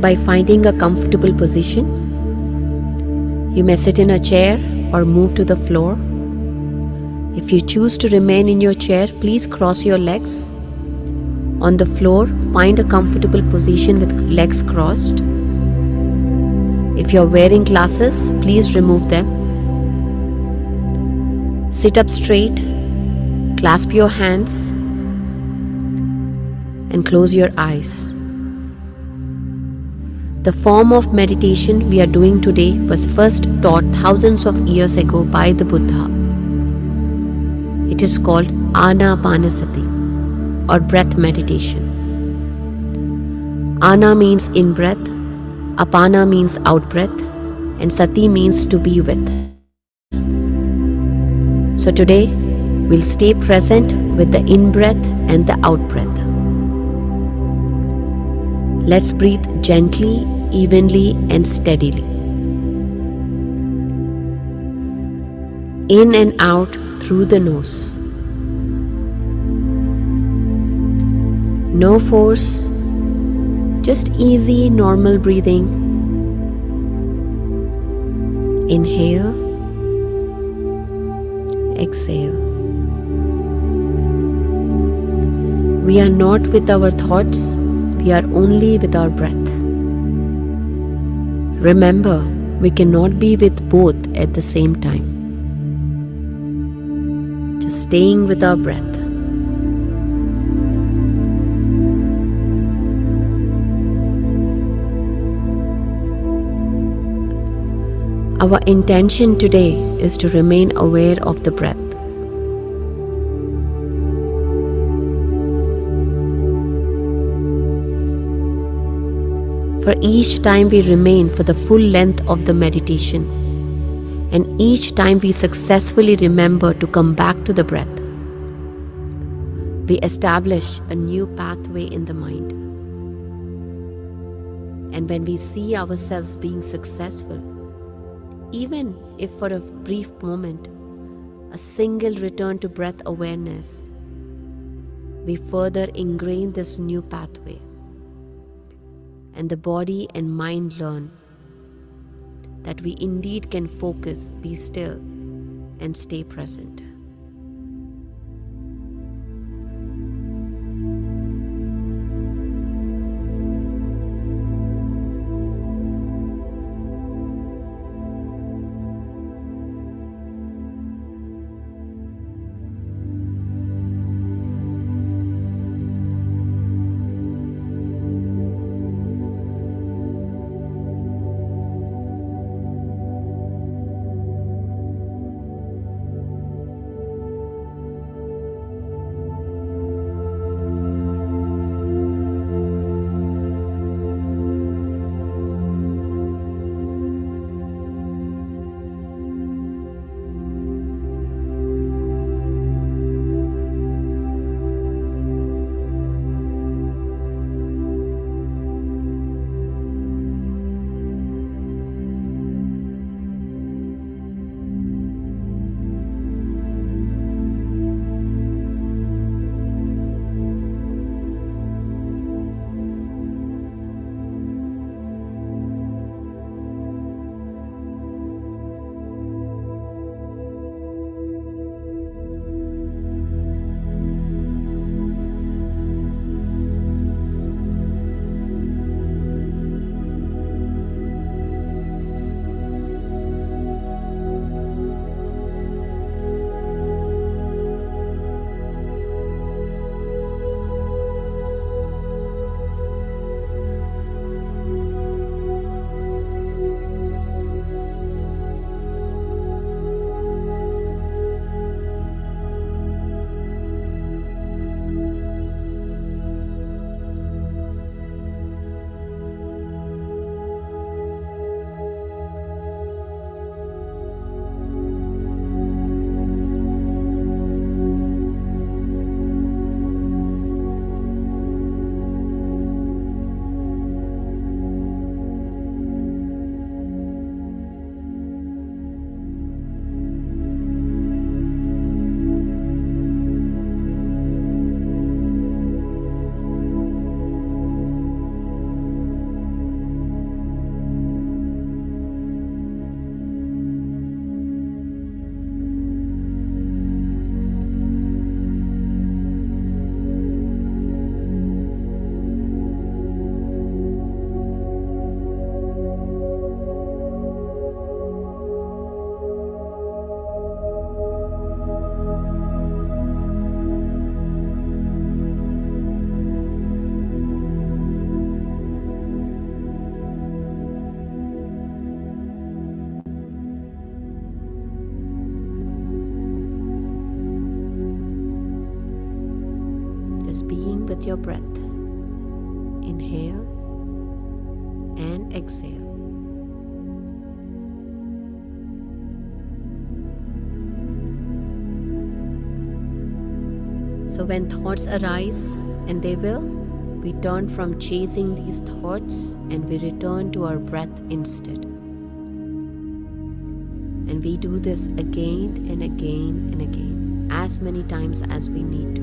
by finding a comfortable position. You may sit in a chair or move to the floor. If you choose to remain in your chair, please cross your legs. On the floor, find a comfortable position with legs crossed. If you're wearing glasses, please remove them. Sit up straight, clasp your hands, and close your eyes. The form of meditation we are doing today was first taught thousands of years ago by the Buddha. It is called Anapanasati or breath meditation. Ana means in breath, Apana means out breath, and Sati means to be with. So today, we'll stay present with the in-breath and the out-breath. Let's breathe gently, evenly, and steadily. In and out through the nose. No force, just easy, normal breathing. Inhale, exhale. We are not with our thoughts, we are only with our breath. Remember, we cannot be with both at the same time. Just staying with our breath. Our intention today is to remain aware of the breath. For each time we remain for the full length of the meditation, and each time we successfully remember to come back to the breath, we establish a new pathway in the mind. And when we see ourselves being successful, even if for a brief moment, a single return to breath awareness, we further ingrain this new pathway. And the body and mind learn that we indeed can focus, be still, and stay present. Just being with your breath. Inhale and exhale. So when thoughts arise, and they will, we turn from chasing these thoughts and we return to our breath instead. And we do this again and again and again, as many times as we need to.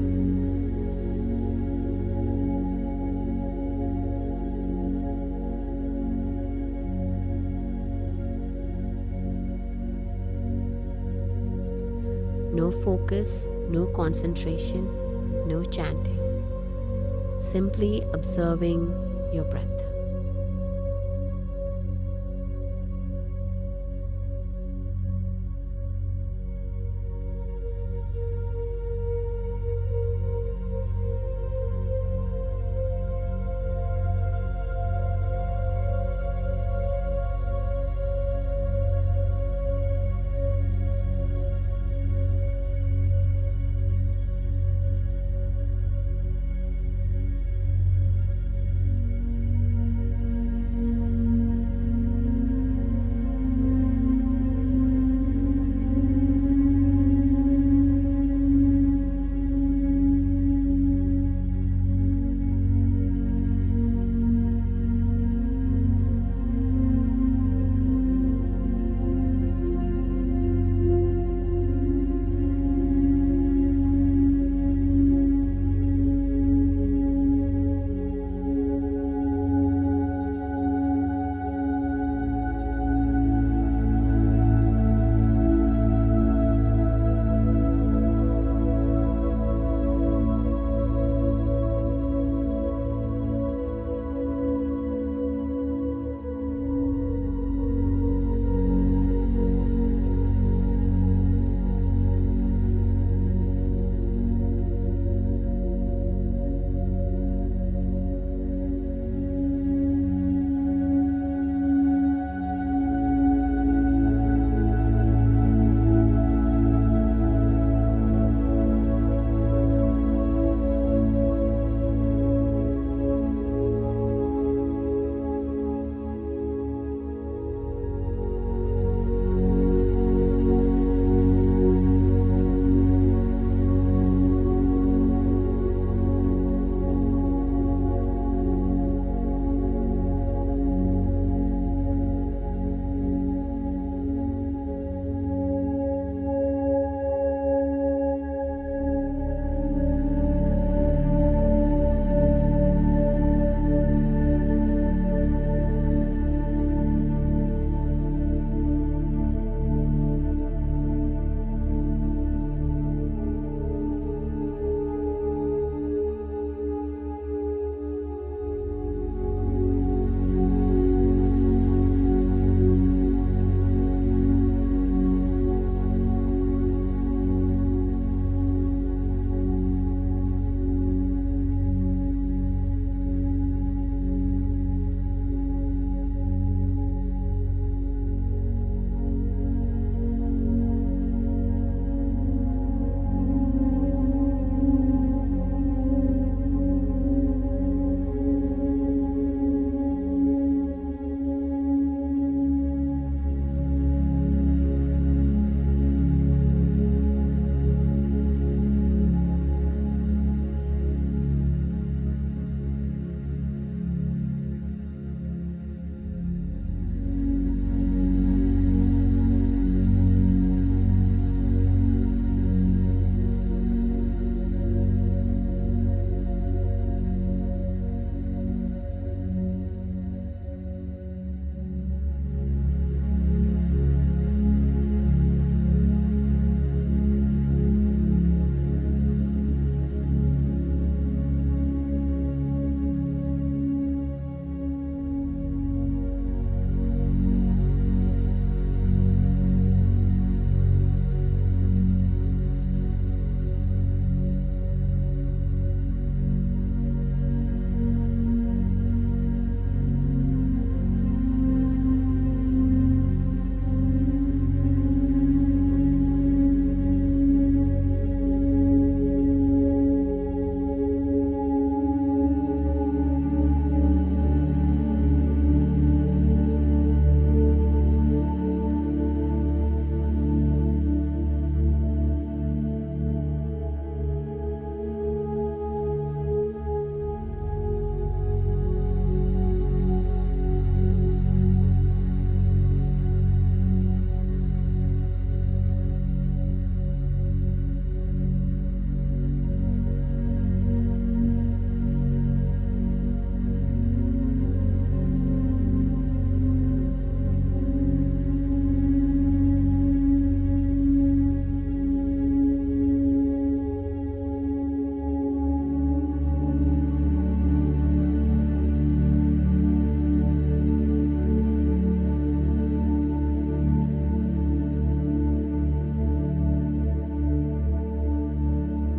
No focus, no concentration, no chanting. Simply observing your breath.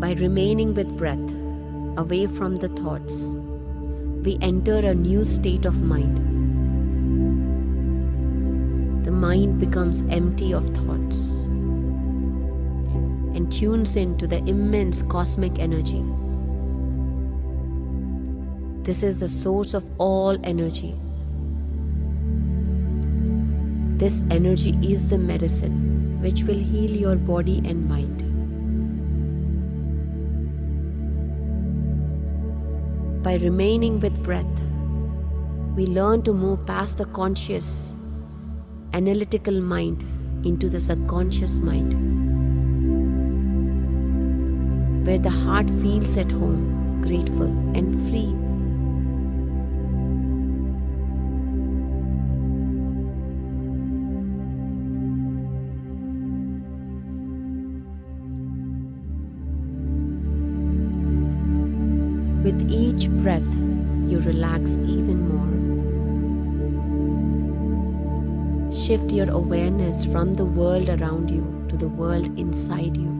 By remaining with breath, away from the thoughts, we enter a new state of mind. The mind becomes empty of thoughts and tunes into the immense cosmic energy. This is the source of all energy. This energy is the medicine which will heal your body and mind. By remaining with breath, we learn to move past the conscious, analytical mind into the subconscious mind, where the heart feels at home, grateful, and free. With each breath, you relax even more. Shift your awareness from the world around you to the world inside you.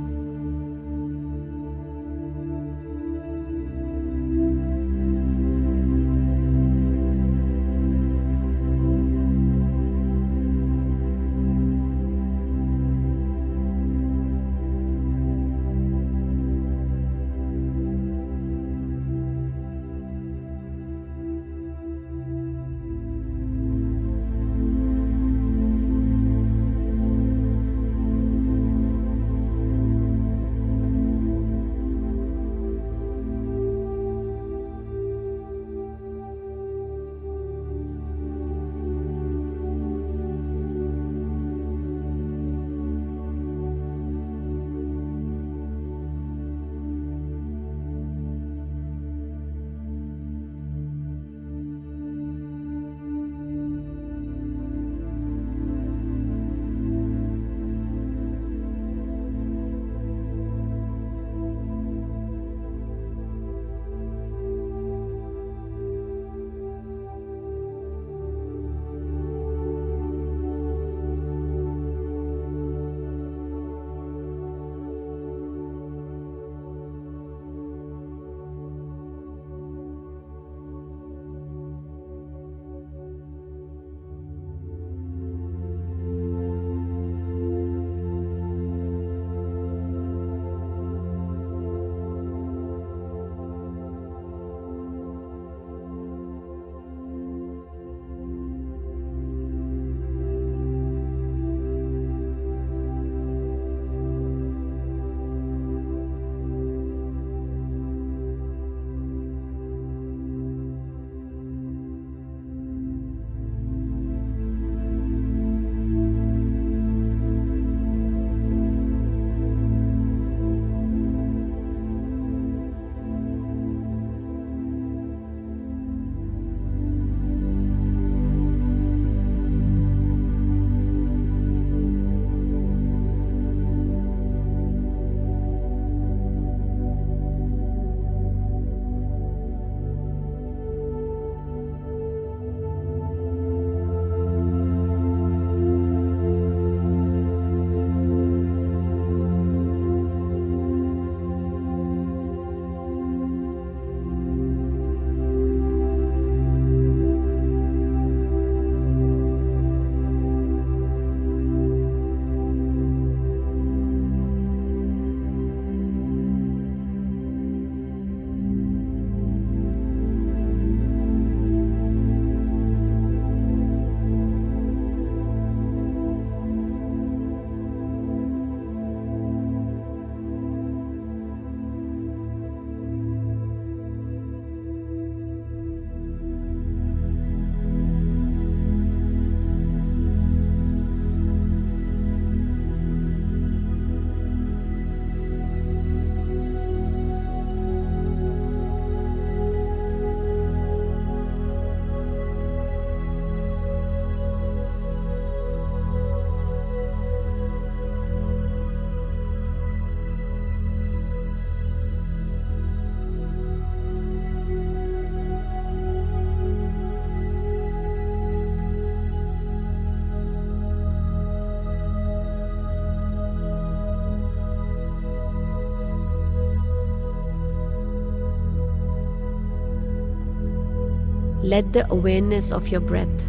Let the awareness of your breath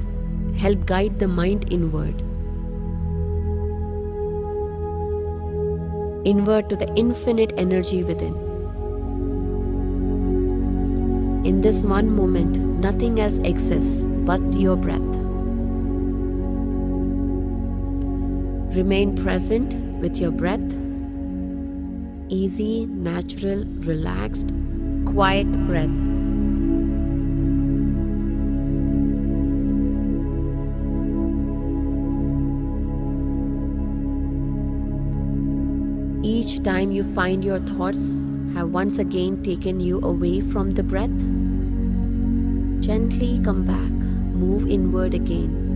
help guide the mind inward to the infinite energy within. In this one moment, nothing else exists but your breath. Remain present with your breath. Easy, natural, relaxed, quiet breath. Each time you find your thoughts have once again taken you away from the breath, gently come back, move inward again.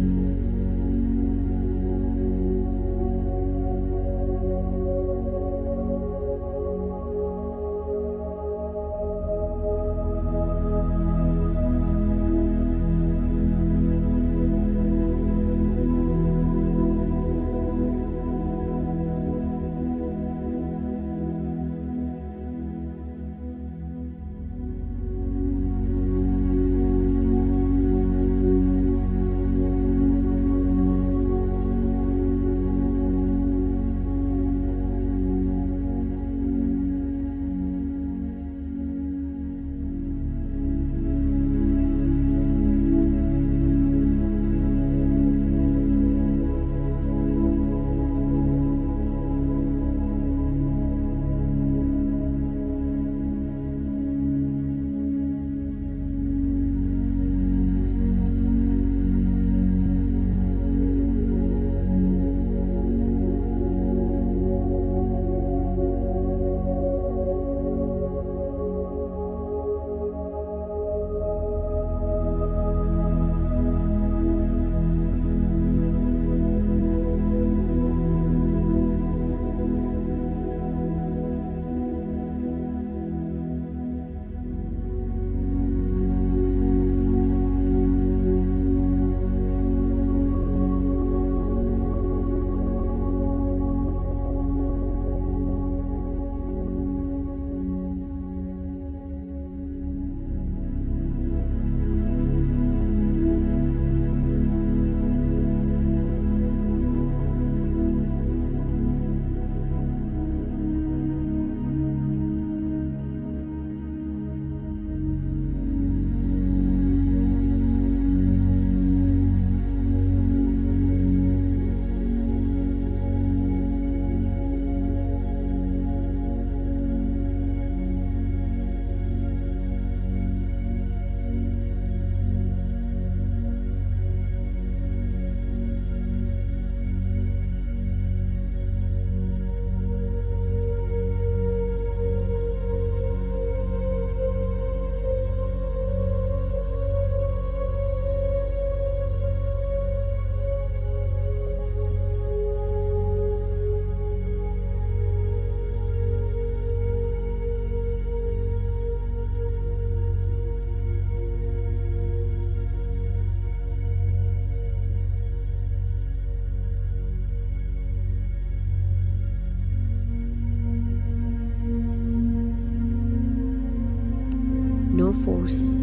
No force.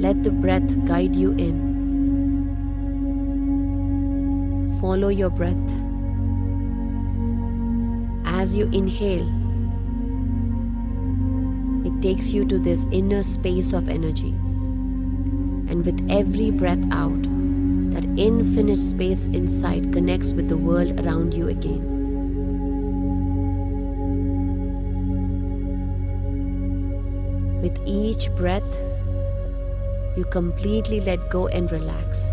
Let the breath guide you in. Follow your breath. As you inhale, it takes you to this inner space of energy. And with every breath out, that infinite space inside connects with the world around you again. With each breath, you completely let go and relax.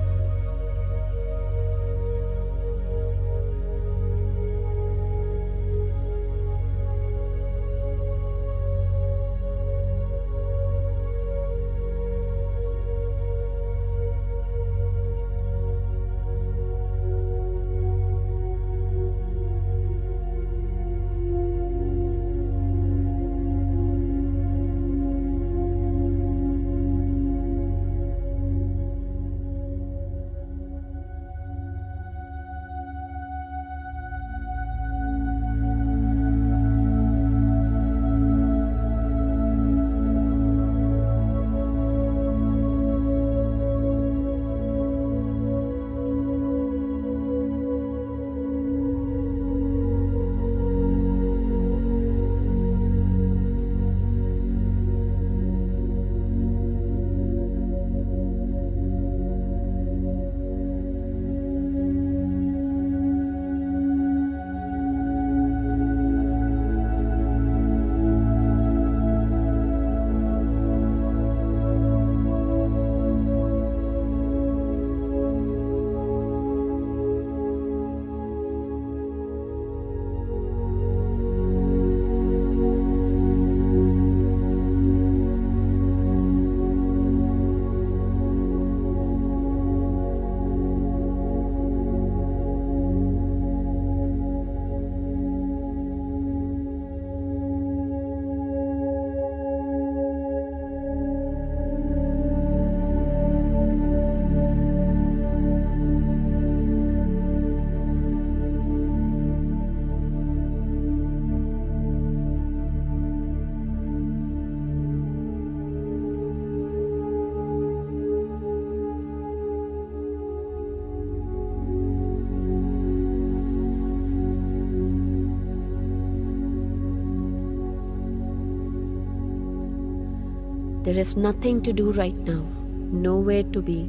There is nothing to do right now, nowhere to be,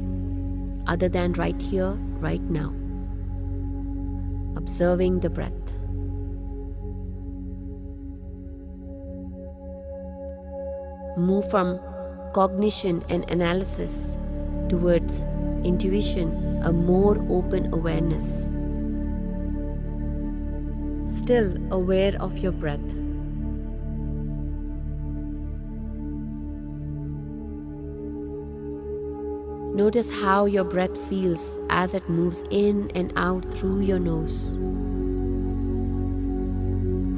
other than right here, right now. Observing the breath. Move from cognition and analysis towards intuition, a more open awareness. Still aware of your breath. Notice how your breath feels as it moves in and out through your nose.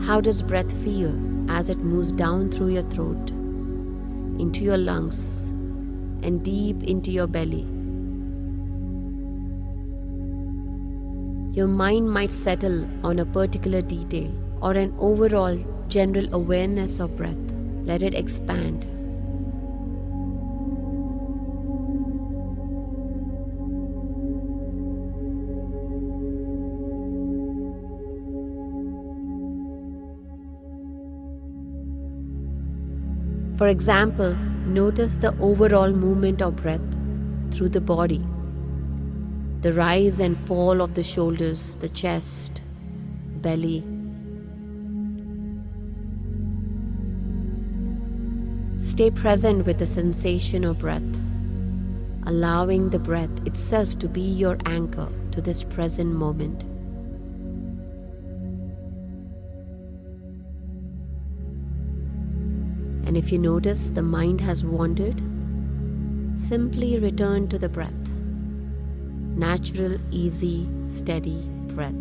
How does breath feel as it moves down through your throat, into your lungs, and deep into your belly? Your mind might settle on a particular detail or an overall general awareness of breath. Let it expand. For example, notice the overall movement of breath through the body, the rise and fall of the shoulders, the chest, belly. Stay present with the sensation of breath, allowing the breath itself to be your anchor to this present moment. And if you notice the mind has wandered, simply return to the breath. Natural, easy, steady breath.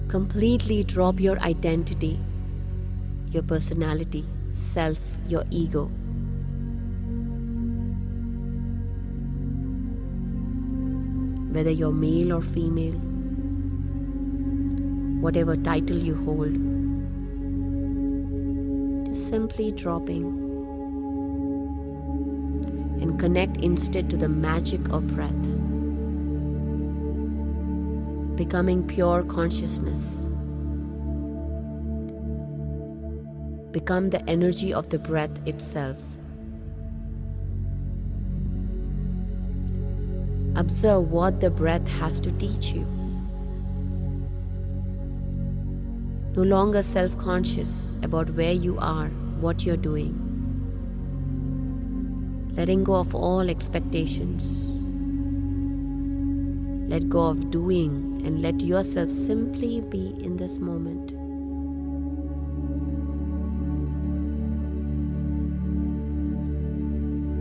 Completely drop your identity, your personality, self, your ego. Whether you're male or female, whatever title you hold, just simply dropping and connect instead to the magic of breath, becoming pure consciousness. Become the energy of the breath itself. Observe what the breath has to teach you. No longer self-conscious about where you are, what you're doing. Letting go of all expectations. Let go of doing and let yourself simply be in this moment.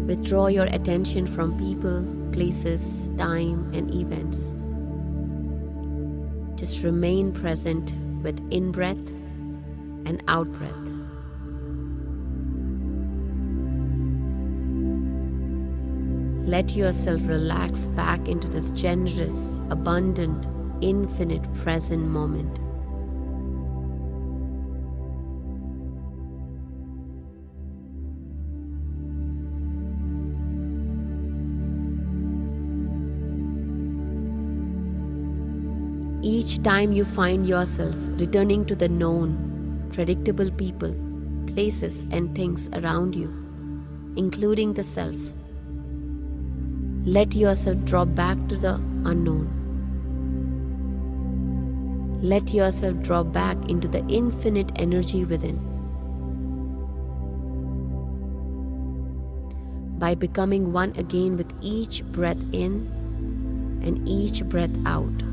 Withdraw your attention from people, places, time, and events. Just remain present with in-breath and out-breath. Let yourself relax back into this generous, abundant, infinite present moment. Each time you find yourself returning to the known, predictable people, places, and things around you, including the self, let yourself drop back to the unknown. Let yourself drop back into the infinite energy within. By becoming one again with each breath in and each breath out.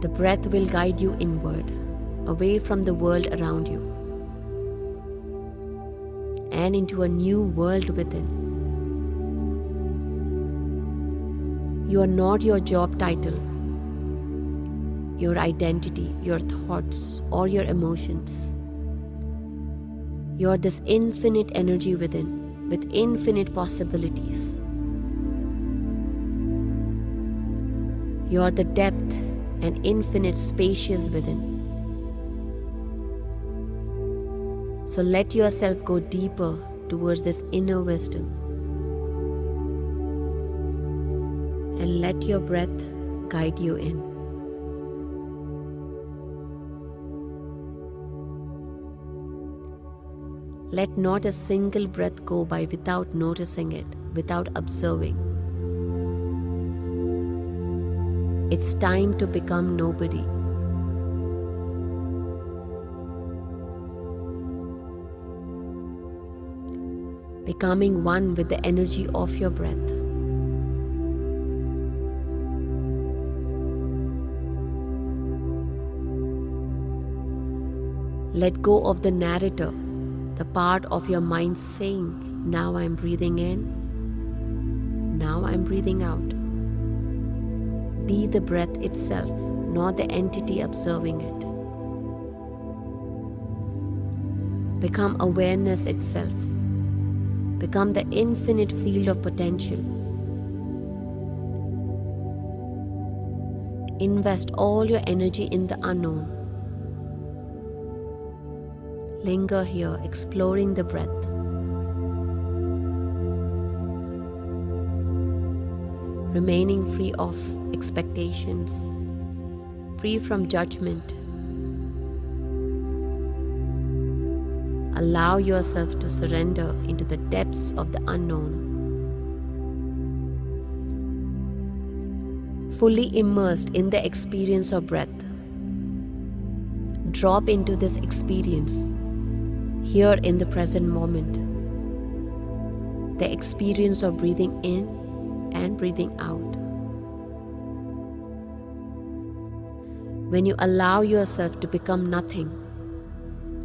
The breath will guide you inward, away from the world around you, and into a new world within. You are not your job title, your identity, your thoughts, or your emotions. You are this infinite energy within, with infinite possibilities. You are the depth and infinite spacious within. So let yourself go deeper towards this inner wisdom. And let your breath guide you in. Let not a single breath go by without noticing it, without observing. It's time to become nobody. Becoming one with the energy of your breath. Let go of the narrator, the part of your mind saying, now I'm breathing in, now I'm breathing out. Be the breath itself, not the entity observing it. Become awareness itself. Become the infinite field of potential. Invest all your energy in the unknown. Linger here, exploring the breath. Remaining free of expectations, free from judgment. Allow yourself to surrender into the depths of the unknown. Fully immersed in the experience of breath. Drop into this experience here in the present moment. The experience of breathing in and breathing out. When you allow yourself to become nothing,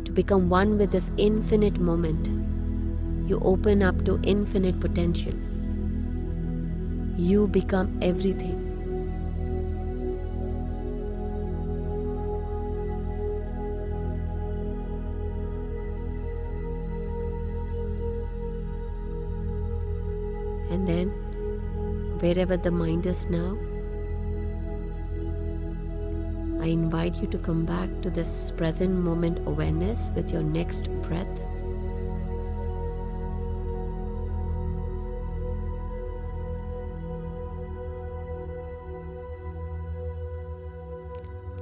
to become one with this infinite moment, you open up to infinite potential. You become everything. And then, wherever the mind is now, I invite you to come back to this present moment awareness with your next breath.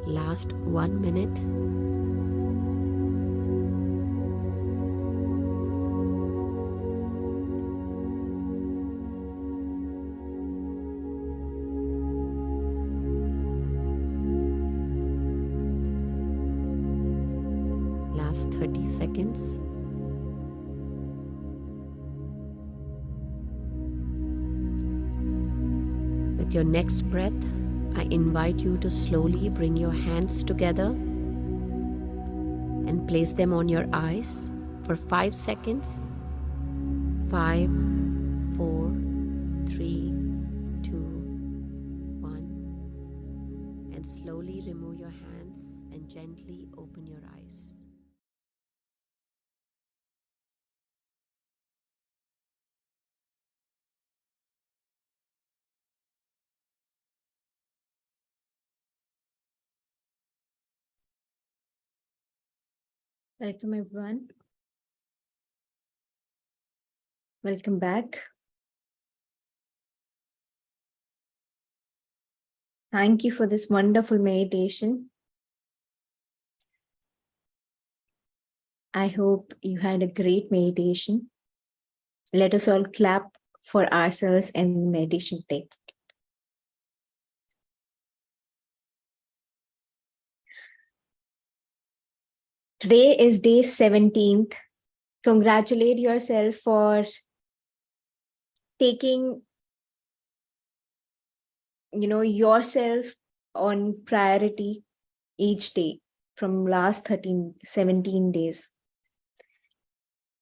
Last 1 minute. Last 30 seconds. With your next breath, I invite you to slowly bring your hands together and place them on your eyes for 5 seconds. 5, 4, 3, 2, 1. And slowly remove your hands and gently open your eyes. Welcome, everyone. Welcome back. Thank you for this wonderful meditation. I hope you had a great meditation. Let us all clap for ourselves and meditation today. Today is day 17th. Congratulate yourself for taking, yourself on priority each day from last 17 days.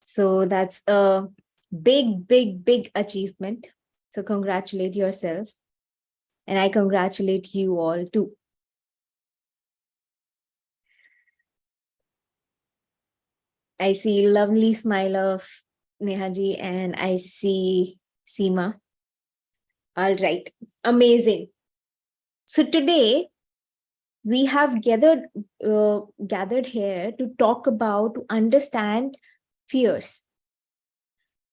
So that's a big achievement. So congratulate yourself. And I congratulate you all too. I see lovely smile of Nehaji and I see Seema. All right, amazing. So today we have gathered here to talk about, to understand fears.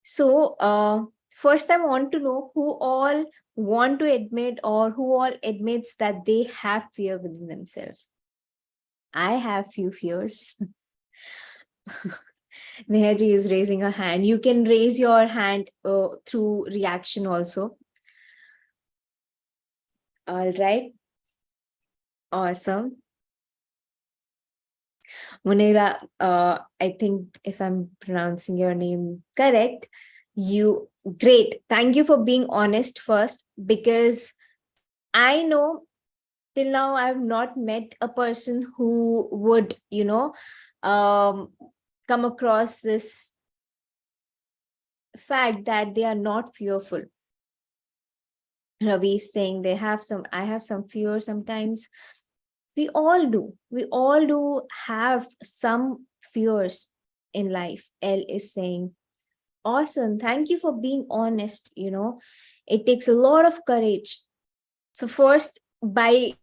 So first I want to know who all want to admit, or who all admits that they have fear within themselves. I have few fears. Nehaji is raising her hand. You can raise your hand through reaction also. All right. Awesome. Munira, I think if I'm pronouncing your name correct, you great. Thank you for being honest first, because I know till now I've not met a person who would, come across this fact that they are not fearful. Ravi is saying I have some fear sometimes. We all do have some fears in life. L is saying, awesome, thank you for being honest. It takes a lot of courage. So first, by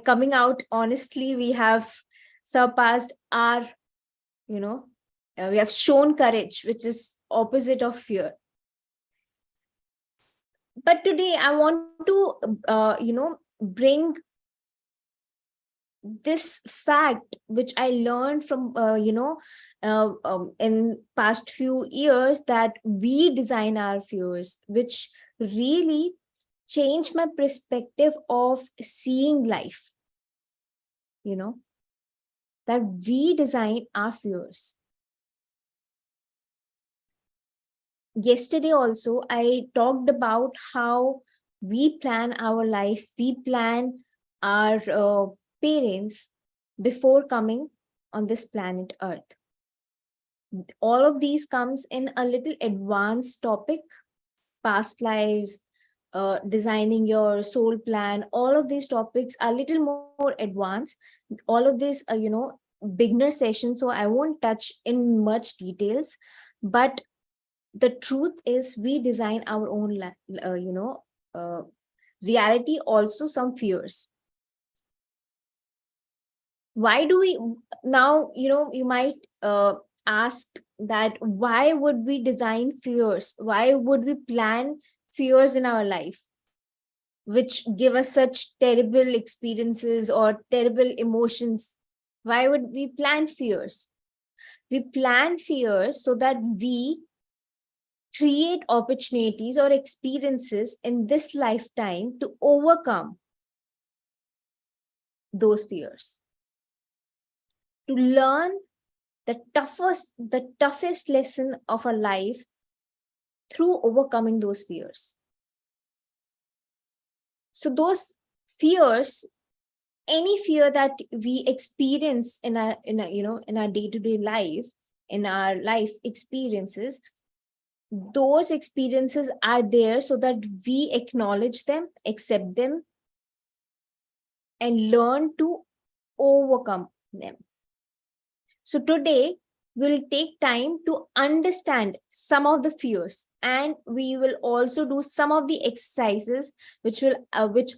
coming out honestly, we have surpassed our, we have shown courage, which is opposite of fear. But today I want to bring this fact which I learned from in past few years, that we design our fears, which really changed my perspective of seeing life. That we design our fears. Yesterday also I talked about how we plan our life, we plan our parents before coming on this planet Earth. All of these comes in a little advanced topic, past lives, designing your soul plan. All of these topics are a little more advanced. All of these beginner sessions, so I won't touch in much details. But the truth is, we design our own reality, also some fears. Why do we now, you might ask that why would we design fears, why would we plan fears in our life which give us such terrible experiences or terrible emotions? Why would we plan fears? We plan fears so that we create opportunities or experiences in this lifetime to overcome those fears, to learn the toughest lesson of our life through overcoming those fears. So those fears, any fear that we experience in our day-to-day life, in our life experiences, those experiences are there so that we acknowledge them, accept them, and learn to overcome them. So today we'll take time to understand some of the fears, and we will also do some of the exercises which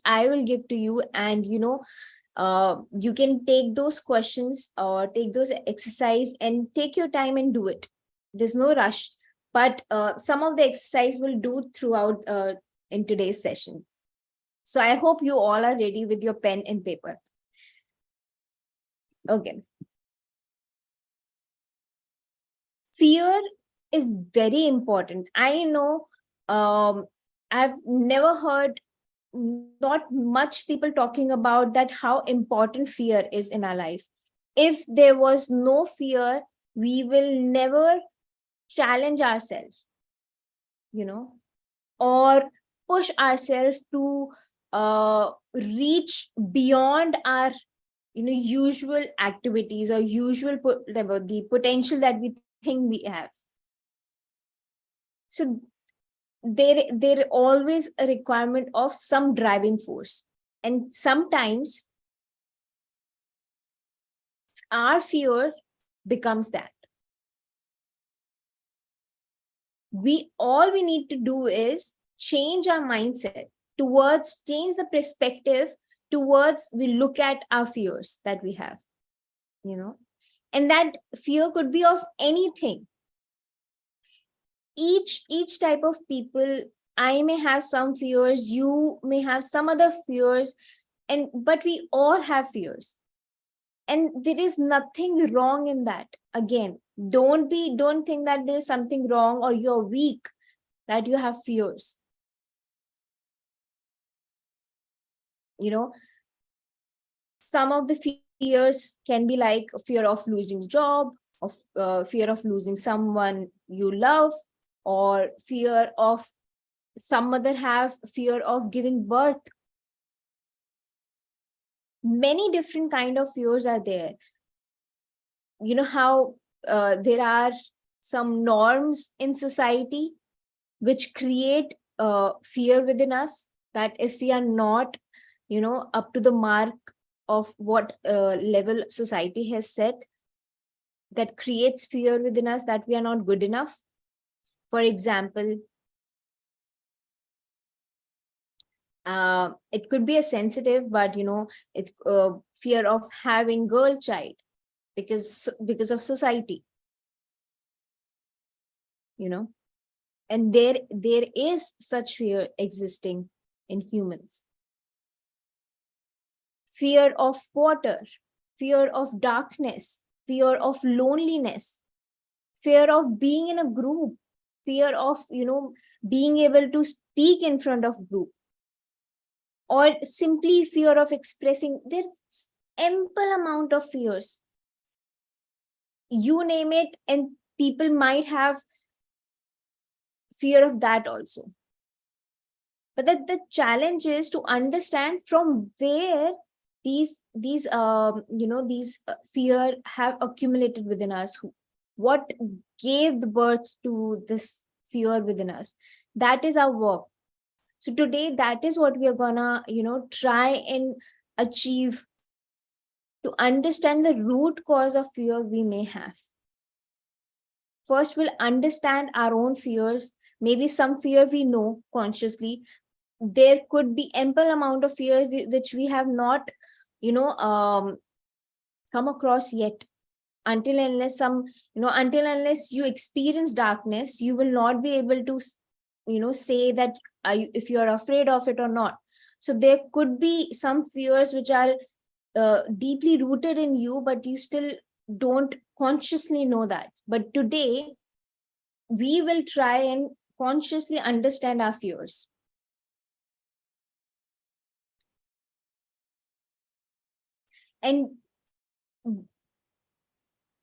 I will give to you. And you can take those questions or take those exercise and take your time and do it. There's no rush, but some of the exercise we'll do throughout in today's session. So I hope you all are ready with your pen and paper. Okay. Fear is very important. I know I've never heard not much people talking about that, how important fear is in our life. If there was no fear, we will never challenge ourselves, or push ourselves to reach beyond our usual activities or usual the potential that we think we have. So there always a requirement of some driving force, and sometimes our fear becomes that. All we need to do is change our mindset towards, change the perspective towards we look at our fears that we have, and that fear could be of anything. each type of people, I may have some fears, you may have some other fears, but we all have fears, and there is nothing wrong in that. Again, don't think that there's something wrong or you're weak that you have fears. Some of the fears can be like fear of losing job, of fear of losing someone you love, or fear of, some other have fear of giving birth. Many different kind of fears are there. How there are some norms in society which create fear within us, that if we are not up to the mark of what level society has set, that creates fear within us, that we are not good enough. For example, it could be a sensitive, but it fear of having girl child, because of society, and there is such fear existing in humans. Fear of water, fear of darkness, fear of loneliness, fear of being in a group, fear of being able to speak in front of group, or simply fear of expressing. There's ample amount of fears, you name it, and people might have fear of that also. But the challenge is to understand from where these fear have accumulated within us, what gave the birth to this fear within us. That is our work. So today, that is what we are gonna try and achieve, to understand the root cause of fear we may have. First, we'll understand our own fears. Maybe some fear we know consciously. There could be ample amount of fear which we have not come across yet. Until unless you experience darkness, you will not be able to say that if you are afraid of it or not. So there could be some fears which are deeply rooted in you, but you still don't consciously know that. But today we will try and consciously understand our fears. And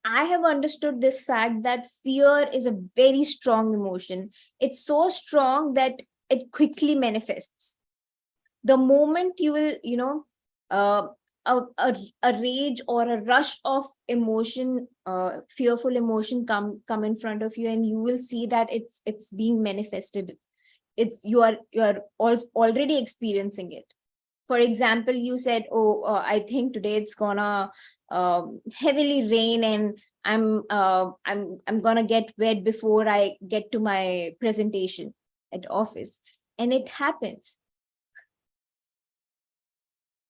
I have understood this fact that fear is a very strong emotion. It's so strong that it quickly manifests. The moment you will, uh, a rage or a rush of emotion, fearful emotion come in front of you, and you will see that it's being manifested. You are already experiencing it. For example, you said, oh, I think today it's gonna heavily rain, and I'm gonna get wet before I get to my presentation at office. And it happens,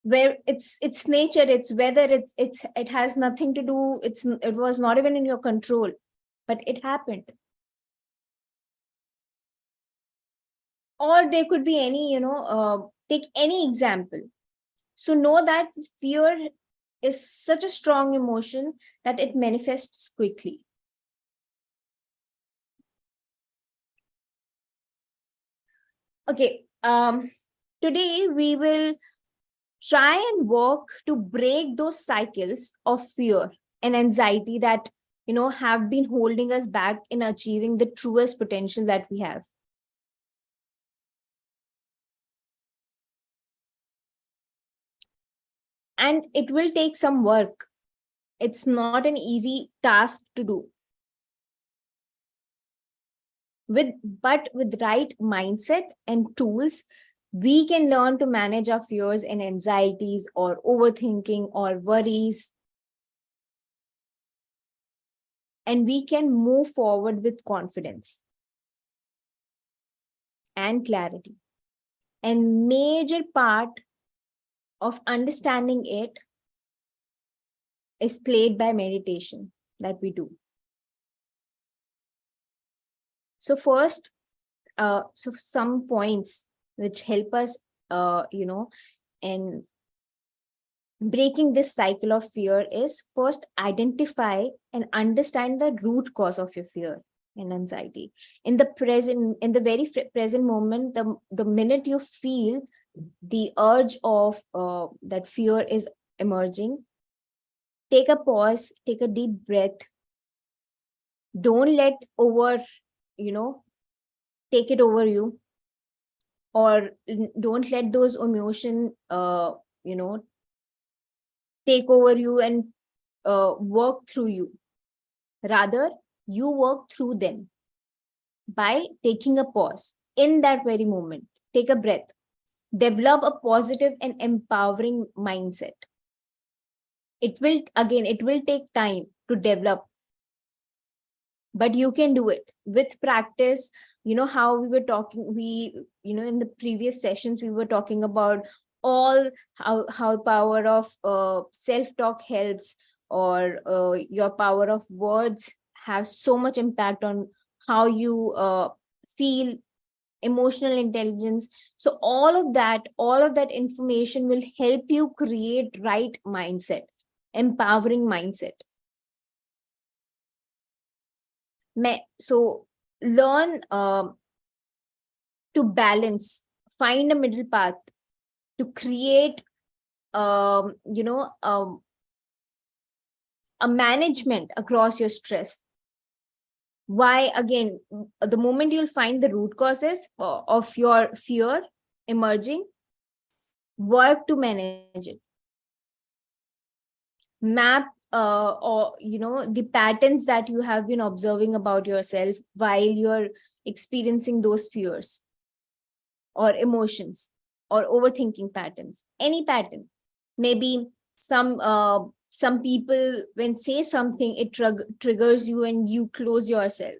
where it's nature, it's weather, it has nothing to do, it was not even in your control, but it happened. Or there could be any, take any example. So know that fear is such a strong emotion that it manifests quickly. Okay, today we will try and work to break those cycles of fear and anxiety that have been holding us back in achieving the truest potential that we have. And it will take some work. It's not an easy task to do. But with right mindset and tools, we can learn to manage our fears and anxieties, or overthinking, or worries. And we can move forward with confidence and clarity. And major part of understanding it is played by meditation that we do. So first, so some points which help us, in breaking this cycle of fear is, first, identify and understand the root cause of your fear and anxiety. In the present, in the very present moment, the minute you feel the urge of that fear is emerging, take a pause, take a deep breath. Don't let over, you know, take it over you, or don't let those emotion, take over you and work through you. Rather, you work through them by taking a pause in that very moment. Take a breath. Develop a positive and empowering mindset. It will take time to develop, but you can do it with practice. You know how we were talking, in the previous sessions, we were talking about all how power of self talk helps, or your power of words have so much impact on how you feel, emotional intelligence. So all of that information will help you create right mindset, empowering mindset. So learn to balance, find a middle path to create, a management across your stress. Why? Again, the moment you'll find the root cause of your fear emerging, work to manage it. Map, or the patterns that you have been observing about yourself while you're experiencing those fears or emotions or overthinking patterns. Any pattern. Maybe some people, when say something, it triggers you and you close yourself.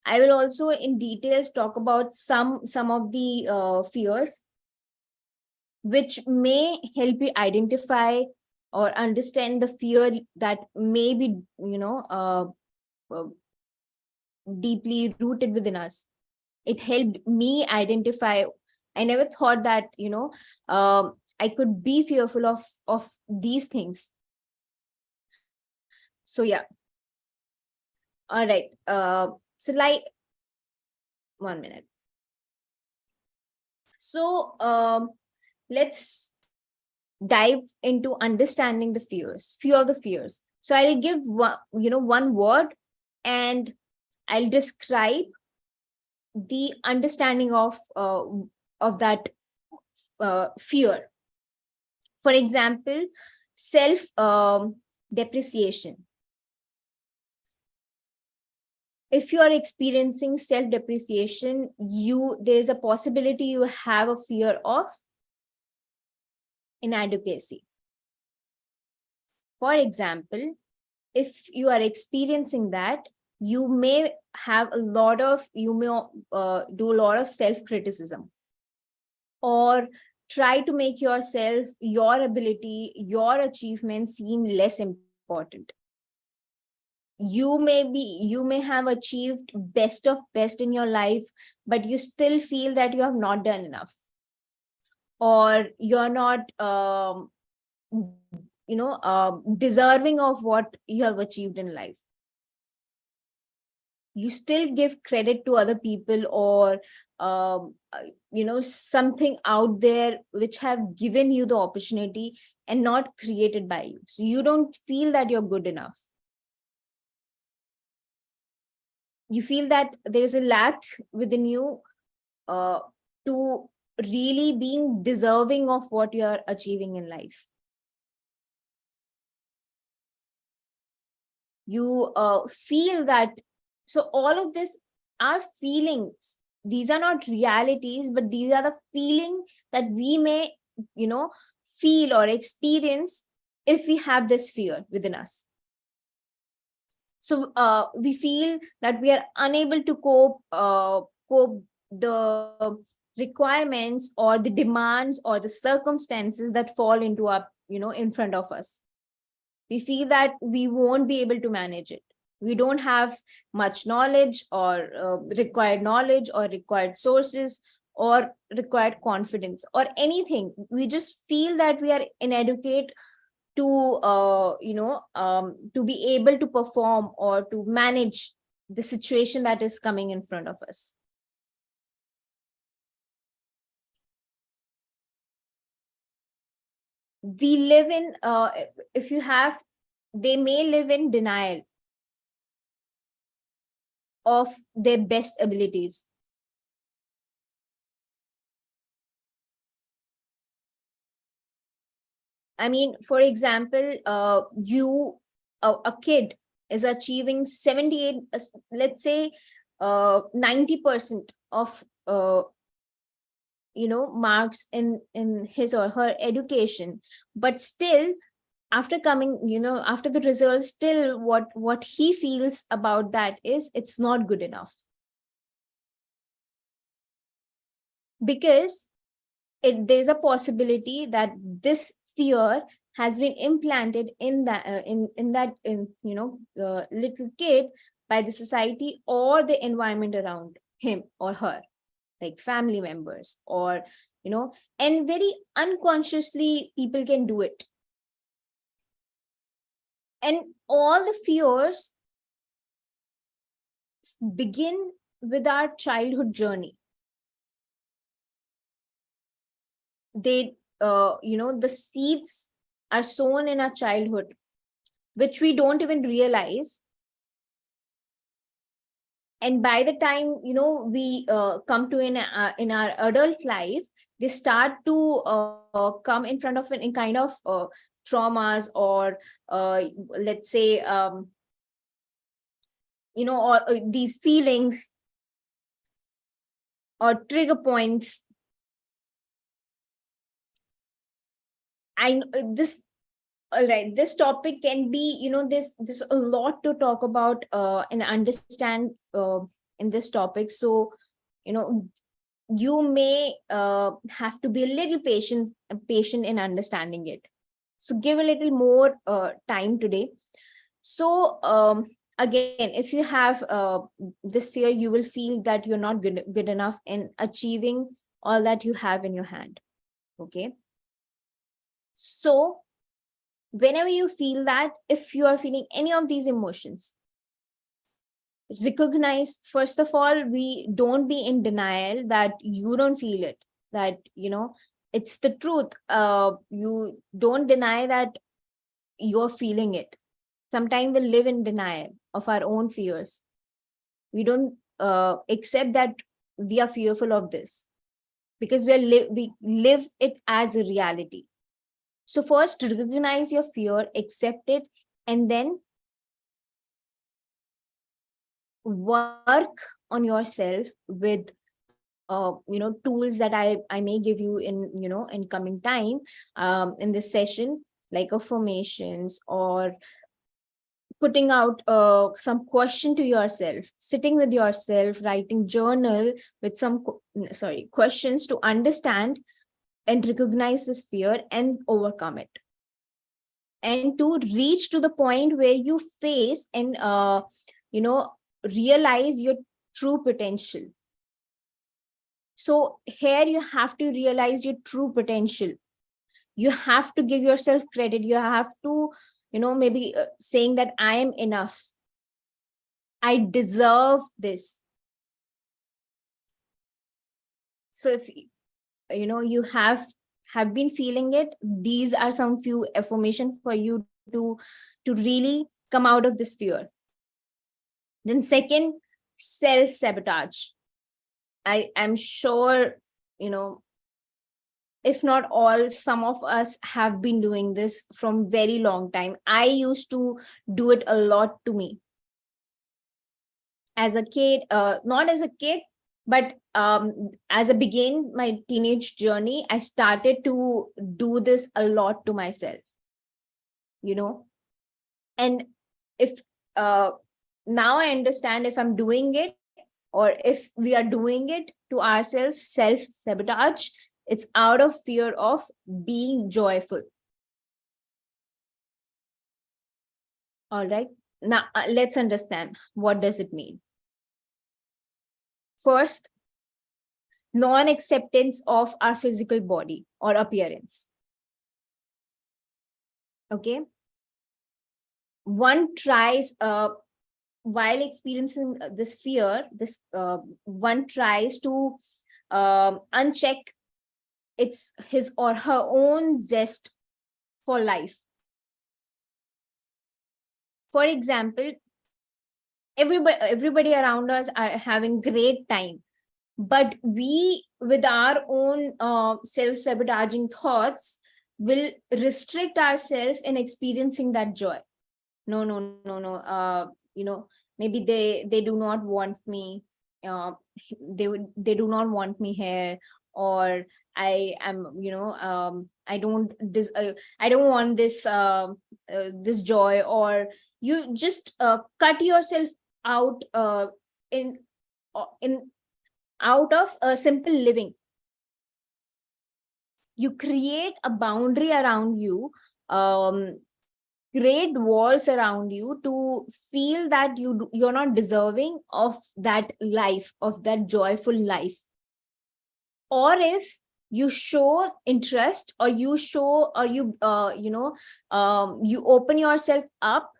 I will also in details talk about some of the fears which may help you identify or understand the fear that may be, uh, deeply rooted within us. It helped me identify. I never thought that, I could be fearful of these things. So yeah. All right. So like 1 minute. So let's dive into understanding the fears, few of the fears. So I'll give one word, and I'll describe the understanding of that fear. For example, self depreciation. If you are experiencing self depreciation, there's a possibility you have a fear of inadequacy. For example, if you are experiencing that, you may do a lot of self criticism, or try to make yourself, your ability, your achievements seem less important. You may have achieved best of best in your life, but you still feel that you have not done enough, or you're not deserving of what you have achieved in life. You still give credit to other people, or something out there which have given you the opportunity and not created by you, so you don't feel that you're good enough. You feel that there is a lack within you to really being deserving of what you're achieving in life. You feel that. So all of this are feelings. These are not realities, but these are the feeling that we may feel or experience if we have this fear within us. So we feel that we are unable to cope the requirements or the demands or the circumstances that fall into our in front of us. We feel that we won't be able to manage it. We don't have much knowledge, or required sources, or required confidence, or anything. We just feel that we are inadequate to to be able to perform or to manage the situation that is coming in front of us. We live in if you have They may live in denial of their best abilities. I mean, for example, a kid is achieving 78, let's say 90% of marks in his or her education, but still, after coming, after the results, still what he feels about that is it's not good enough, because there's a possibility that this fear has been implanted in that little kid by the society or the environment around him or her, like family members, or and very unconsciously people can do it. And all the fears begin with our childhood journey. They the seeds are sown in our childhood, which we don't even realize. And by the time we come to in our adult life, they start to come in front of in kind of traumas, or let's say or these feelings or trigger points. This All right, this topic can be, there's a lot to talk about and understand in this topic. So you know you may have to be a little patient in understanding it. So give a little more time today. So again, if you have this fear, you will feel that you're not good enough in achieving all that you have in your hand. Okay, so whenever you feel that, if you are feeling any of these emotions, recognize, first of all, we don't be in denial that you don't feel it, that it's the truth. You don't deny that you're feeling it. Sometimes we live in denial of our own fears. We don't accept that we are fearful of this, because we live it as a reality. So first, recognize your fear, accept it, and then work on yourself with tools that I may give you in in coming time in this session, like affirmations, or putting out some question to yourself, sitting with yourself, writing journal with some questions to understand and recognize this fear and overcome it, and to reach to the point where you face and you know realize your true potential. So here you have to realize your true potential. You have to give yourself credit. You have to maybe saying that I am enough, I deserve this. So if you have been feeling it, these are some few affirmations for you to really come out of this fear. Then second, self sabotage. I am sure if not all, some of us have been doing this from very long time. I used to do it a lot to me as a kid, not as a kid, but as a begin my teenage journey, I started to do this a lot to myself, you know and if now I understand, if I'm doing it, or if we are doing it to ourselves, self sabotage, it's out of fear of being joyful. All right. Now, let's understand, what does it mean? First, non-acceptance of our physical body or appearance. Okay. One tries, while experiencing this fear, one tries to uncheck his or her own zest for life. For example, everybody around us are having great time, but we, with our own self-sabotaging thoughts, will restrict ourselves in experiencing that joy. No, no, no, no. Maybe they do not want me. uh, they do not want me here, or I am, I don't want this joy. Or you just cut yourself out, in in out of a simple living. You create a boundary around you, create walls around you to feel that you're not deserving of that life, of that joyful life. Or if you show interest, or you show, or you open yourself up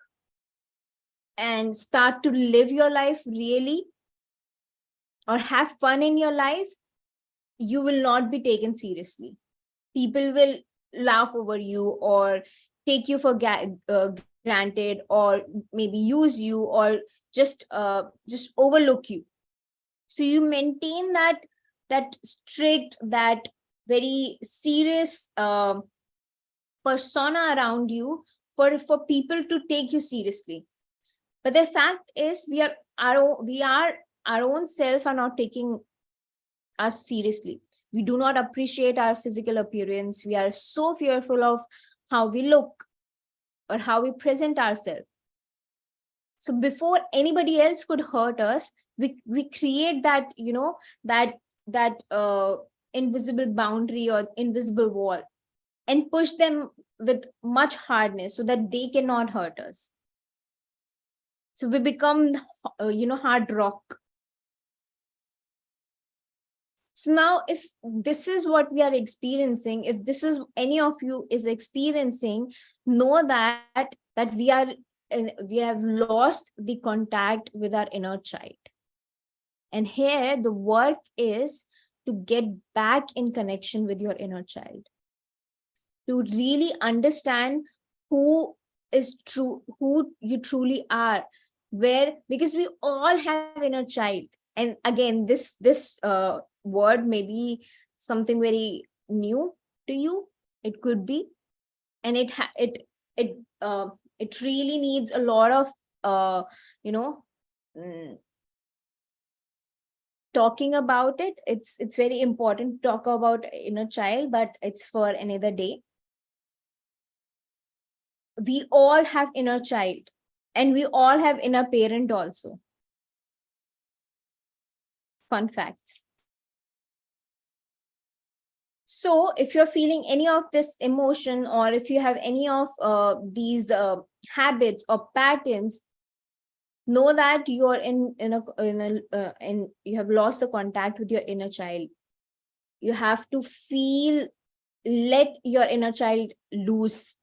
and start to live your life really, or have fun in your life, you will not be taken seriously. People will laugh over you, or take you for granted, or maybe use you, or just overlook you. So you maintain that strict, that very serious persona around you, for people to take you seriously. But the fact is, we are our own self are not taking us seriously. We do not appreciate our physical appearance. We are so fearful of how we look or how we present ourselves. So before anybody else could hurt us, we create that, that invisible boundary or invisible wall, and push them with much hardness so that they cannot hurt us. So we become, hard rock. So now, if this is what we are experiencing, if this is any of you is experiencing, know that we have lost the contact with our inner child. And here the work is to get back in connection with your inner child, to really understand who is true, who you truly are, because we all have inner child. And again, this word may be something very new to you. It could be, and it it really needs a lot of uh you know mm, talking about it. It's very important to talk about inner child, but it's for another day. We all have inner child, and we all have inner parent also. Fun facts. So if you're feeling any of this emotion, or if you have any of these habits or patterns, know that you're in you have lost the contact with your inner child. You have to let your inner child loose,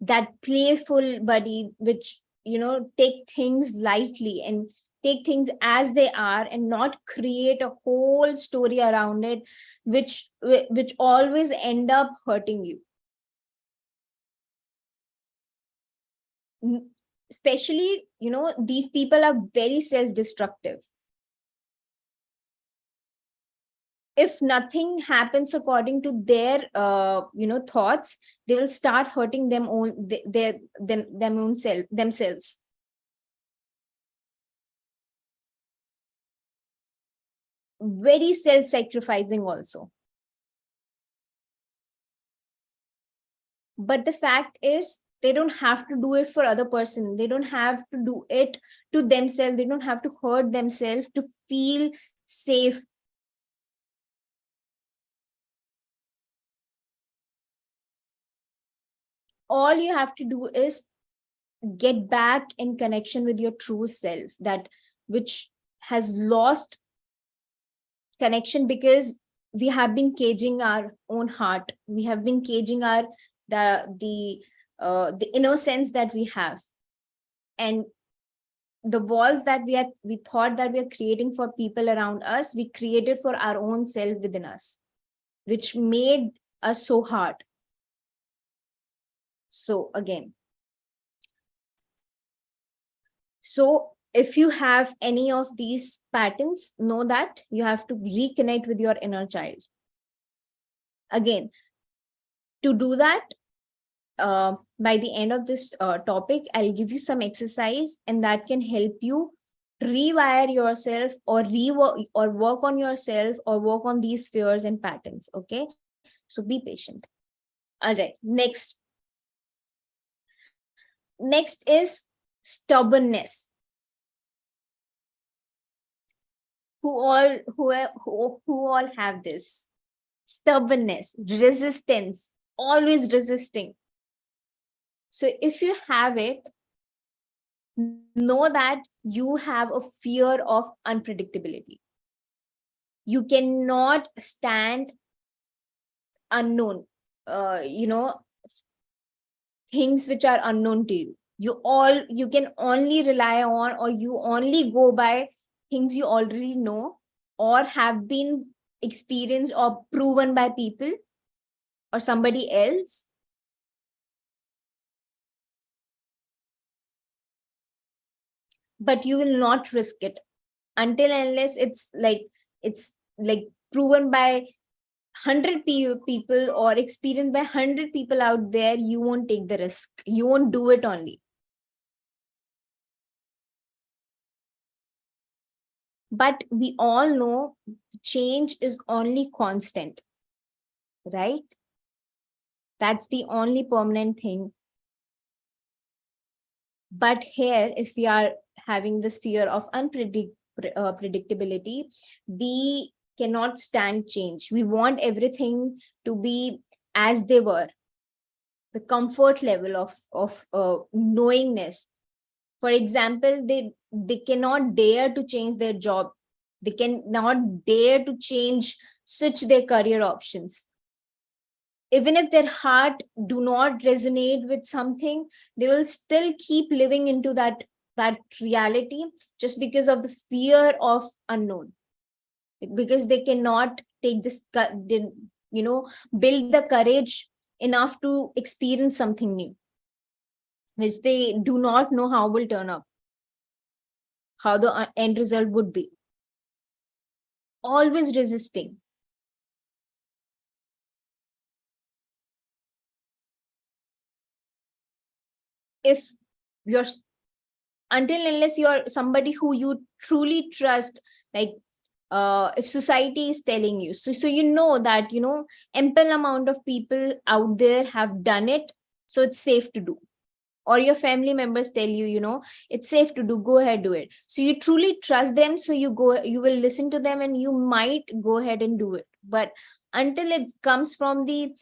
that playful buddy, which take things lightly and take things as they are, and not create a whole story around it, which always end up hurting you. Especially, these people are very self-destructive. If nothing happens according to their thoughts, they will start hurting them own self themselves. Very self-sacrificing also. But the fact is, they don't have to do it for other person. They don't have to do it to themselves. They don't have to hurt themselves to feel safe. all you have to do is get back in connection with your true self, that which has lost connection because we have been caging our own heart, we have been caging our the innocence that we have, and the walls that we thought that we are creating for people around us, we created for our own self within us, which made us so hard. So again, so if you have any of these patterns, know that you have to reconnect with your inner child. Again, to do that, by the end of this topic, I'll give you some exercise, and that can help you rewire yourself, or rework, or work on yourself, or work on these fears and patterns. Okay, so be patient. All right, next is stubbornness. Who all have this? Stubbornness, resistance, always resisting. So if you have it, know that you have a fear of unpredictability. You cannot stand unknown, things which are unknown to you. You can only rely on, or you only go by things you already know, or have been experienced or proven by people or somebody else. But you will not risk it until unless it's like proven by 100 people, or experienced by 100 people out there. You won't take the risk, you won't do it only. But we all know change is only constant, right? That's the only permanent thing. But here, if we are having this fear of predictability, we cannot stand change. We want everything to be as they were. The comfort level of knowingness. For example, they cannot dare to change their job. They cannot dare to switch their career options. Even if their heart do not resonate with something, they will still keep living into that reality, just because of the fear of unknown, because they cannot take this, build the courage enough to experience something new, which they do not know how will turn up, how the end result would be. Always resisting. If you're Until unless you're somebody who you truly trust, like if society is telling you, so you know that ample amount of people out there have done it, so it's safe to do. Or your family members tell you, it's safe to do, go ahead, do it. So you truly trust them, so you will listen to them, and you might go ahead and do it. But until it comes from the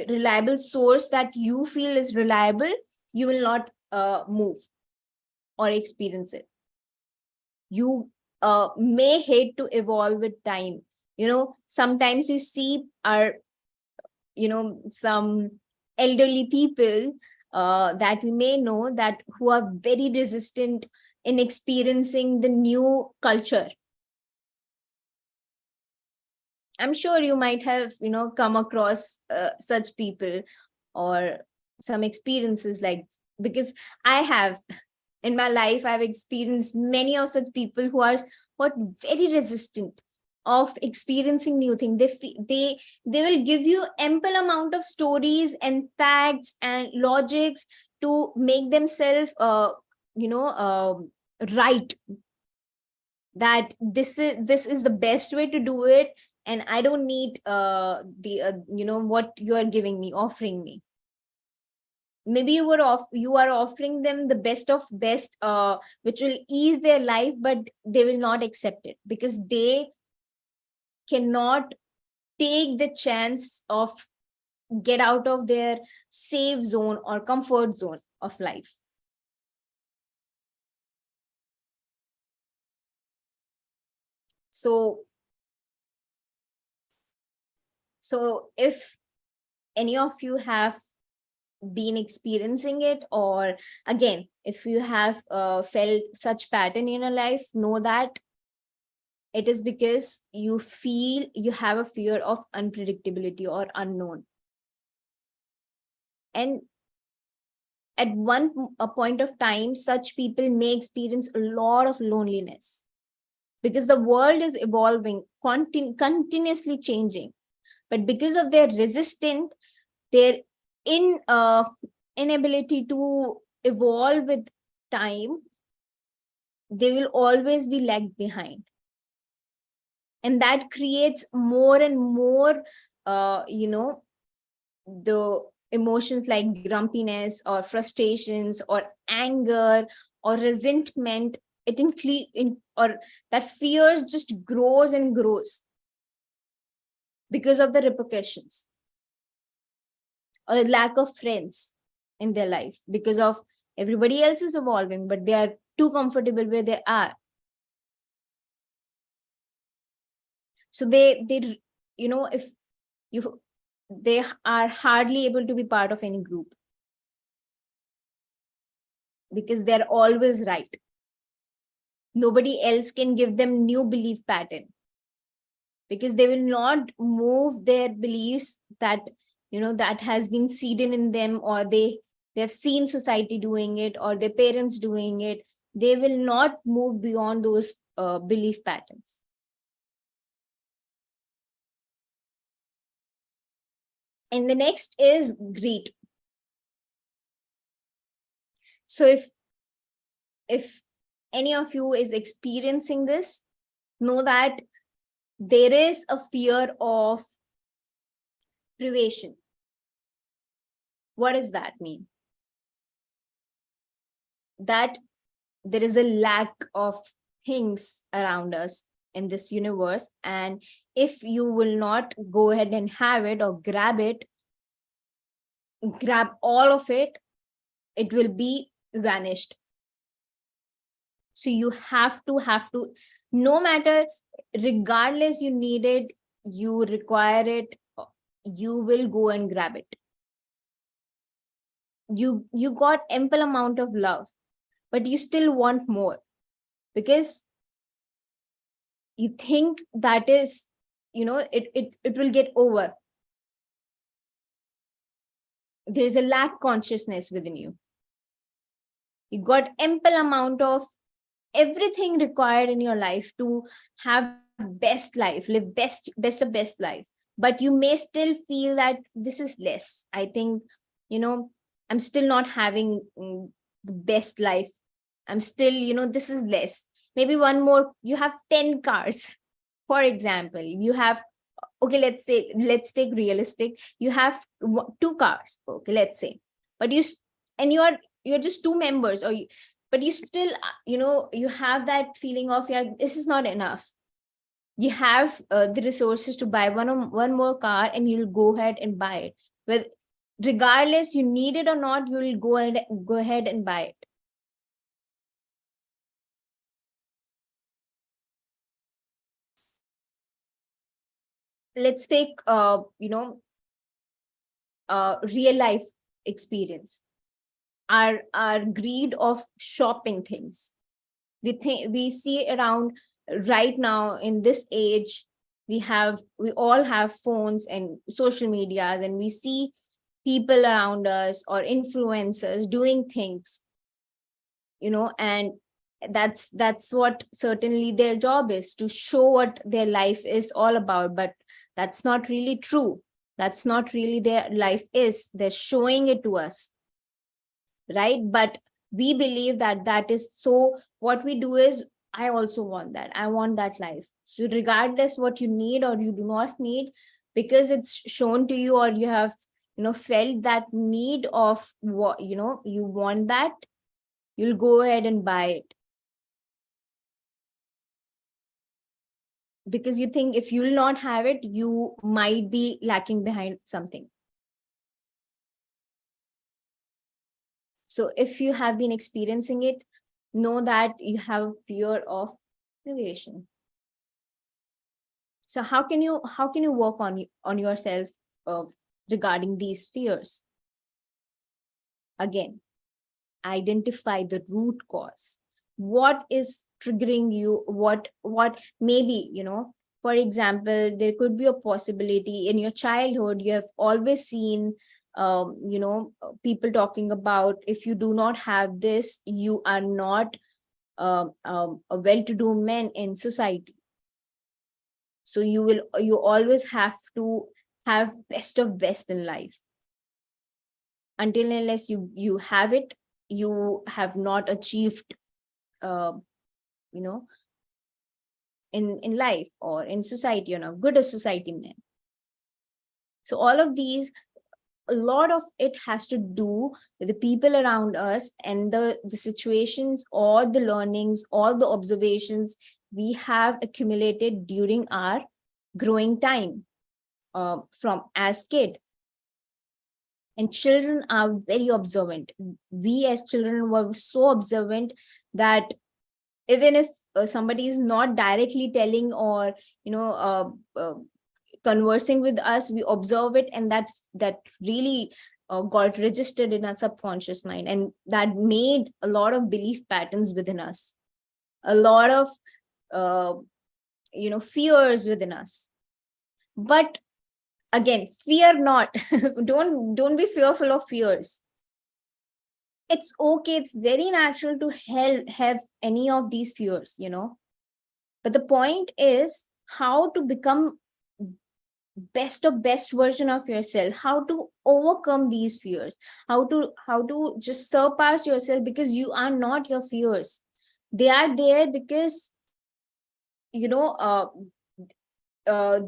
reliable source that you feel is reliable, you will not move or experience it. You may hate to evolve with time. Sometimes you see some elderly people that we may know, that who are very resistant in experiencing the new culture. I'm sure you might have come across such people, or some experiences, like, because I have in my life, I've experienced many of such people who are very resistant of experiencing new things. They will give you ample amount of stories and facts and logics to make themselves right, that this is the best way to do it, and I don't need what you are giving me, offering me. Maybe you are offering them the best of best, which will ease their life, but they will not accept it, because they cannot take the chance of get out of their safe zone or comfort zone of life. So if any of you have been experiencing it, or again, if you have felt such pattern in your life, know that it is because you feel you have a fear of unpredictability or unknown. And at a point of time, such people may experience a lot of loneliness, because the world is evolving, continuously changing. But because of their resistance, their inability to evolve with time, they will always be lagged behind. And that creates more and more the emotions like grumpiness or frustrations or anger or resentment. Or that fears just grows and grows because of the repercussions, or lack of friends in their life, because of everybody else is evolving but they are too comfortable where they are. So they if you they are hardly able to be part of any group, because they're always right. Nobody else can give them new belief pattern, because they will not move their beliefs that that has been seeded in them, or they've seen society doing it or their parents doing it. They will not move beyond those belief patterns. And the next is greed. So if any of you is experiencing this, know that there is a fear of privation. What does that mean? That there is a lack of things around us in this universe, and if you will not go ahead and have it or grab all of it, it will be vanished. So you have to, no matter, regardless you need it, you require it, you will go and grab it. You got ample amount of love, but you still want more, because you think that is it will get over. There's a lack consciousness within you. You got ample amount of everything required in your life to have best life, live best of best life, but you may still feel that this is less. I think I'm still not having the best life. I'm still this is less. Maybe one more. You have 10 cars, for example. You have, okay, let's take realistic. You have 2 cars, okay, let's say, but and you're just 2 members, but you still you have that feeling of, yeah, this is not enough. You have the resources to buy one more car, and you'll go ahead and buy it. But regardless you need it or not, you'll go ahead and buy it. Let's take real life experience. Our greed of shopping things. We see around right now in this age. We all have phones and social medias, and we see people around us or influencers doing things, and that's what certainly their job is, to show what their life is all about. But that's not really true. That's not really their life is. They're showing it to us, right? But we believe that is so. What we do is, I also want that. I want that life. So regardless what you need or you do not need, because it's shown to you, or you have felt that need of what you want, that you'll go ahead and buy it, because you think if you'll not have it, you might be lacking behind something. So if you have been experiencing it, know that you have fear of revelation. So how can you work on yourself uh, regarding these fears? Again, identify the root cause. What is triggering you? What maybe, for example, there could be a possibility in your childhood you have always seen people talking about, if you do not have this, you are not a well-to-do man in society. So you always have to have best of best in life. Until and unless you have it, you have not achieved uh, you know in life or in society. You're not good a society man. So all of these, a lot of it has to do with the people around us and the situations or the learnings or the observations we have accumulated during our growing time, from as kid. And children are very observant. We as children were so observant that even if somebody is not directly telling or conversing with us, we observe it, and that really got registered in our subconscious mind, and that made a lot of belief patterns within us, a lot of uh, fears within us. But again, fear not. Don't be fearful of fears. It's okay, it's very natural to have any of these fears, but the point is how to become best of best version of yourself, how to overcome these fears, how to just surpass yourself, because you are not your fears. They are there because you know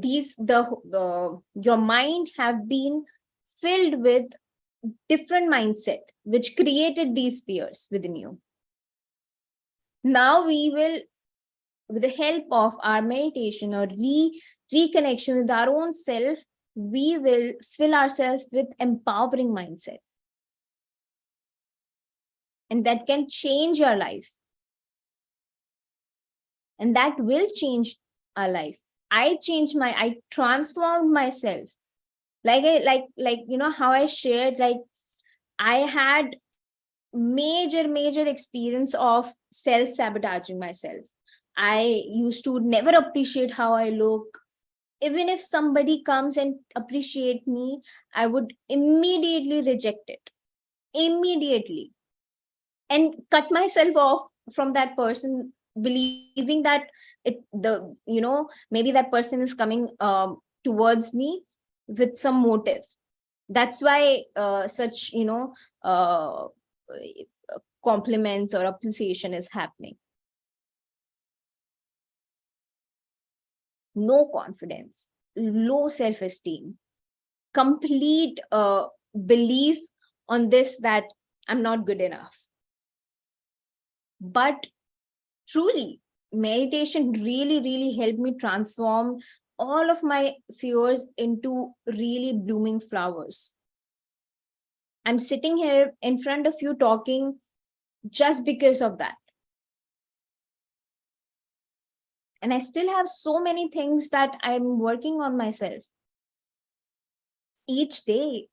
these the your mind have been filled with different mindset which created these fears within you. Now we will, with the help of our meditation or reconnection with our own self, we will fill ourselves with empowering mindset, and that can change your life, and that will change our life. I transformed myself. How I shared, like, I had major experience of self-sabotaging myself. I used to never appreciate how I look. Even if somebody comes and appreciate me, I would immediately reject it, immediately, and cut myself off from that person, believing that maybe that person is coming towards me with some motive. That's why such compliments or appreciation is happening. No confidence, low self-esteem, complete belief on this, that I'm not good enough. But truly, meditation really helped me transform all of my fears into really blooming flowers. I'm sitting here in front of you talking just because of that. And I still have so many things that I'm working on myself. Each day,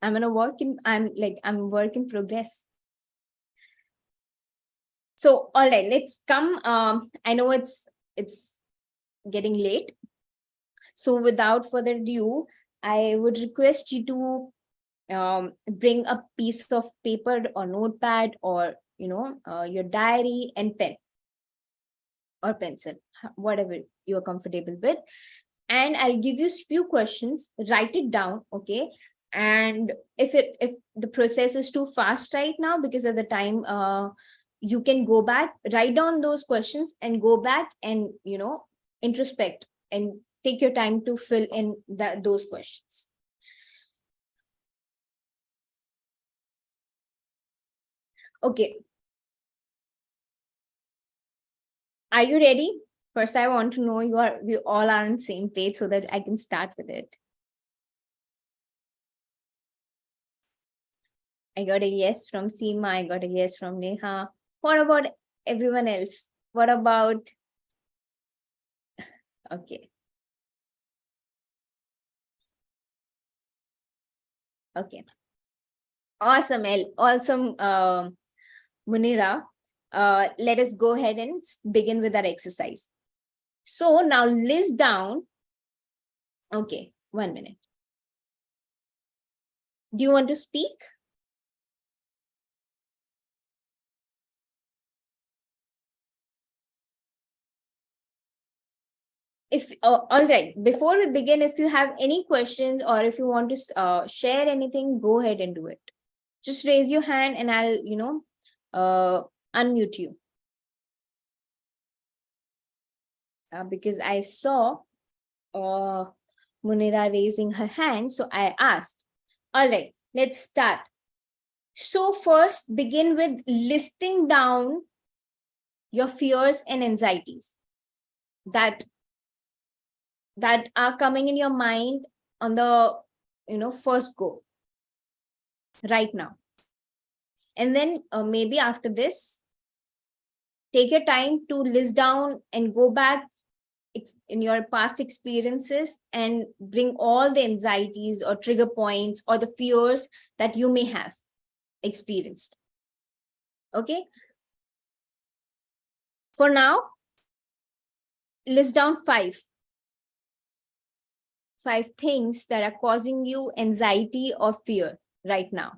I'm work in progress. So, all right, let's come. I know it's getting late. So without further ado, I would request you to bring a piece of paper or notepad, or your diary and pen or pencil, whatever you are comfortable with. And I'll give you a few questions. Write it down, okay? And if the process is too fast right now because of the time, you can go back, write down those questions, and go back and introspect and take your time to fill in those questions. Okay. Are you ready? First, I want to know we all are on the same page so that I can start with it. I got a yes from Seema. I got a yes from Neha. What about everyone else? What about, okay. Okay. Awesome, awesome, Munira. Let us go ahead and begin with our exercise. So now list down. Okay, 1 minute. Do you want to speak? If all right, before we begin, if you have any questions or if you want to share anything, go ahead and do it. Just raise your hand and I'll unmute you, because I saw Munira raising her hand, so I asked. All right, let's start. So first, begin with listing down your fears and anxieties that are coming in your mind on the first go right now. And then maybe after this, take your time to list down and go back in your past experiences and bring all the anxieties or trigger points or the fears that you may have experienced. Okay. For now, list down five things that are causing you anxiety or fear right now.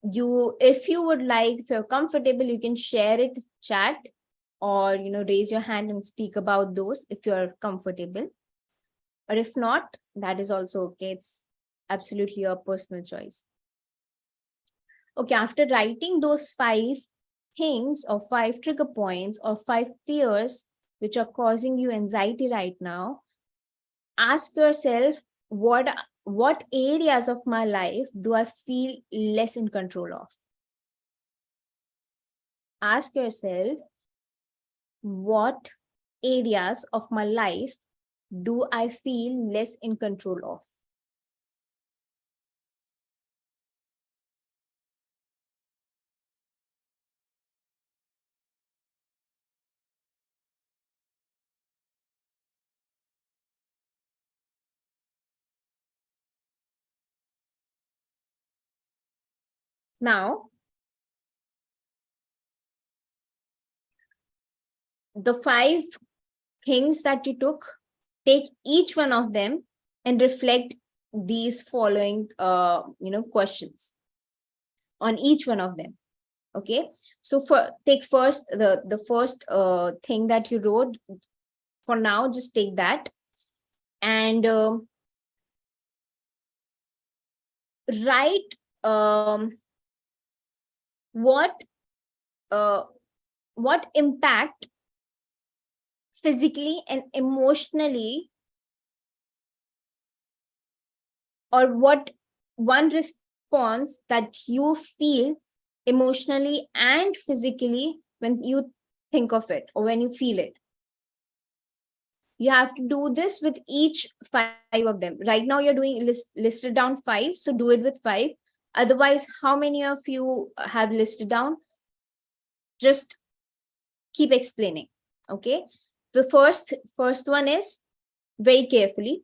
If you would like, if you're comfortable, you can share it, chat, or raise your hand and speak about those if you're comfortable. Or if not, that is also okay. It's absolutely your personal choice. Okay, after writing those 5 things or 5 trigger points or 5 fears which are causing you anxiety right now, ask yourself, what areas of my life do I feel less in control of? Ask yourself, what areas of my life do I feel less in control of? Now, the 5 things that you took, take each one of them and reflect these following questions on each one of them. Okay, so take first the first thing that you wrote. For now, just take that and write what impact physically and emotionally, or what one response that you feel emotionally and physically when you think of it or when you feel it. You have to do this with each 5 of them. Right now you're doing listed down 5, so do it with 5. Otherwise, how many of you have listed down? Just keep explaining. Okay, the first one is, very carefully,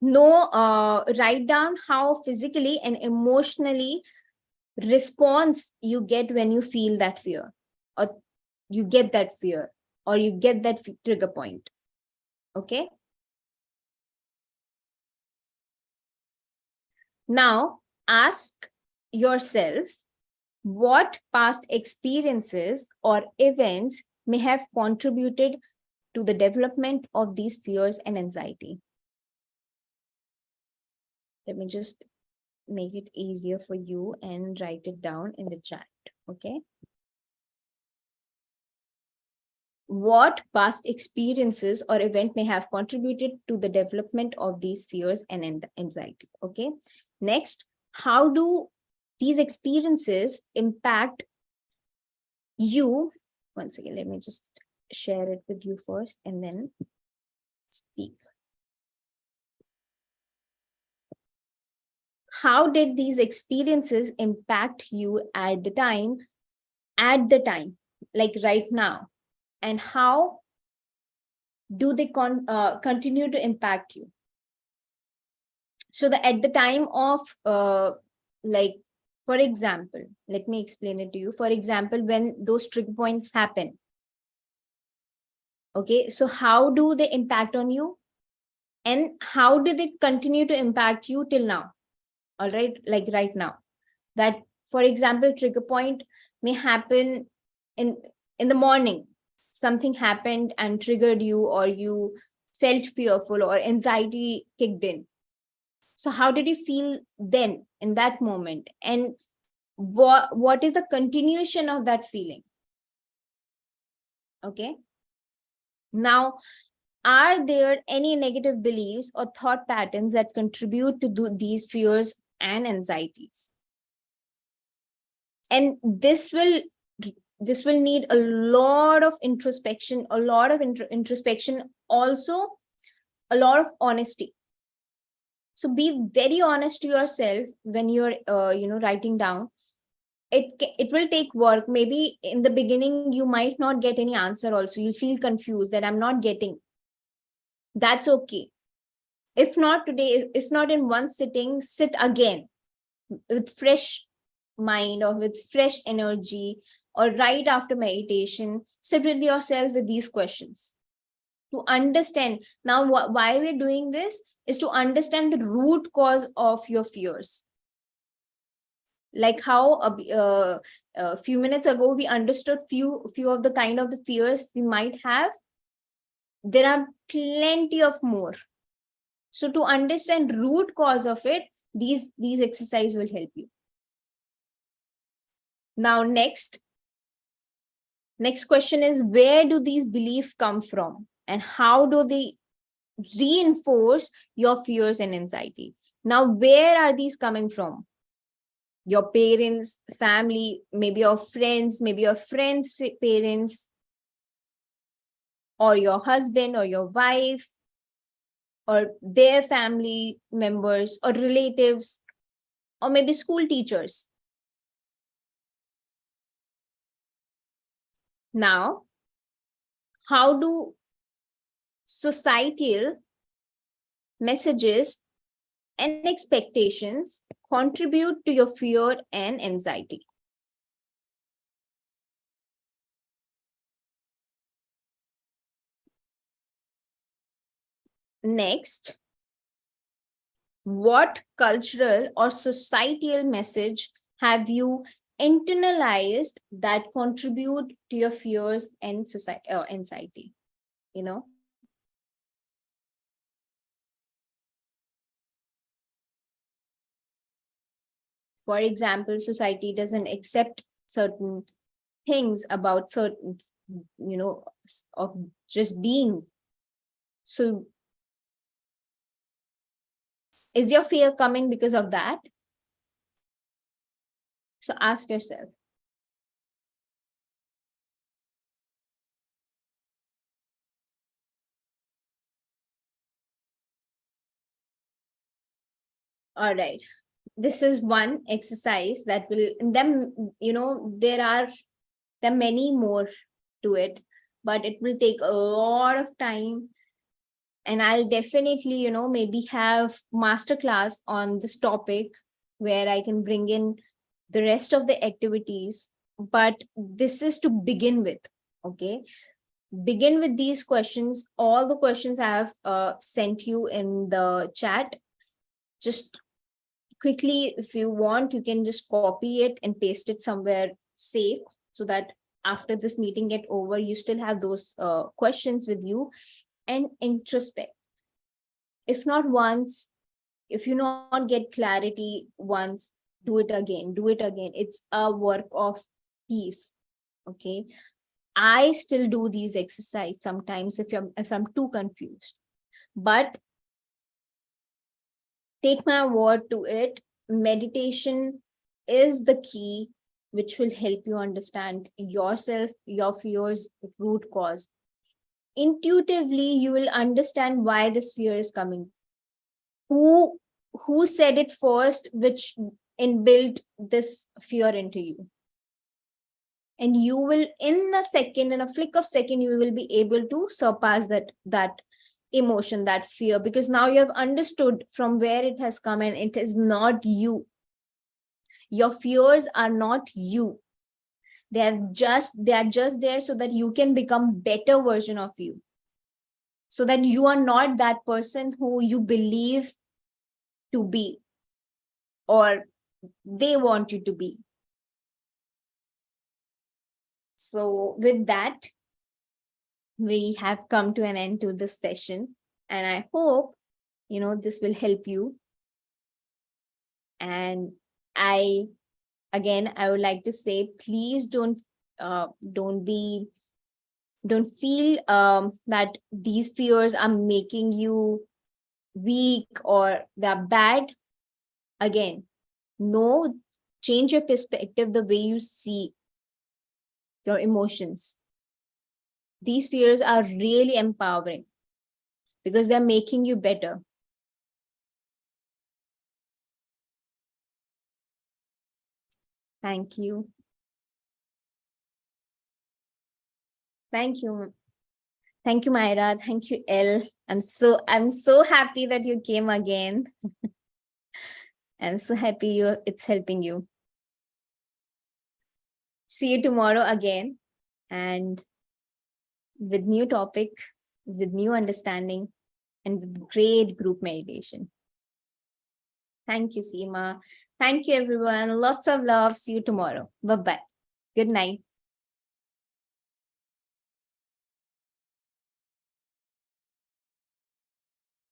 write down how physically and emotionally response you get when you feel that fear, or you get that fear, or you get that trigger point. Okay, now ask yourself, what past experiences or events may have contributed to the development of these fears and anxiety. Let me just make it easier for you and write it down in the chat. Okay, what past experiences or event may have contributed to the development of these fears and anxiety. Okay, next, how do these experiences impact you? Once again, let me just share it with you first and then speak. how did these experiences impact you at the time, like right now, and how do they continue to impact you? So the at the time of like, for example, let me explain it to you. For example, when those trigger points happen, okay, so how do they impact on you, and how do they continue to impact you till now? All right, like right now, that, for example, trigger point may happen in the morning. Something happened and triggered you, or you felt fearful, or anxiety kicked in. So how did you feel then in that moment, and what is the continuation of that feeling? Okay, now, are there any negative beliefs or thought patterns that contribute to these fears and anxieties? And this will need a lot of introspection, also a lot of honesty. So be very honest to yourself when you're writing down. It will take work. Maybe in the beginning you might not get any answer, also you feel confused that I'm not getting. That's okay. If not today, if not in one sitting, sit again with fresh mind or with fresh energy, or right after meditation, sit with yourself with these questions to understand. Now, why we're doing this is to understand the root cause of your fears. Like how a few minutes ago we understood few of the kind of the fears we might have. There are plenty of more. So to understand root cause of it, these exercise will help you. Now, next question is, where do these beliefs come from, and how do they reinforce your fears and anxiety? Now, where are these coming from? Your parents, family, maybe your friends, parents, or your husband or your wife, or their family members or relatives, or maybe school teachers. Now, how do societal messages and expectations contribute to your fear and anxiety? Next, what cultural or societal message have you internalized that contribute to your fears and anxiety? For example, society doesn't accept certain things about certain, of just being. So is your fear coming because of that? So ask yourself. All right, this is one exercise that will, and then there are many more to it, but it will take a lot of time, and I'll definitely maybe have masterclass on this topic where I can bring in the rest of the activities. But this is to begin with. Okay, begin with these questions. All the questions I have sent you in the chat. Just quickly, if you want, you can just copy it and paste it somewhere safe, so that after this meeting get over, you still have those questions with you, and introspect. If not once, if you not get clarity once, do it again. It's a work of peace. Okay, I still do these exercise sometimes if I'm too confused, but take my word to it, meditation is the key which will help you understand yourself, your fears, root cause. Intuitively, you will understand why this fear is coming. Who who said it first, which inbuilt this fear into you. And you will, in a flick of second, you will be able to surpass that emotion, that fear, because now you have understood from where it has come, and it is not you. Your fears are not you. They are just there so that you can become better version of you, so that you are not that person who you believe to be, or they want you to be. So with that, we have come to an end to this session, and I hope this will help you. And I would like to say, please don't feel that these fears are making you weak or they're bad. Again, no, change your perspective, the way you see your emotions. These fears are really empowering because they're making you better. Thank you. Thank you. Thank you, Myra. Thank you, Elle. I'm so happy that you came again. I'm so happy it's helping you. See you tomorrow again, and with new topic, with new understanding, and with great group meditation. Thank you, Seema. Thank you, everyone. Lots of love. See you tomorrow. Bye-bye. Good night.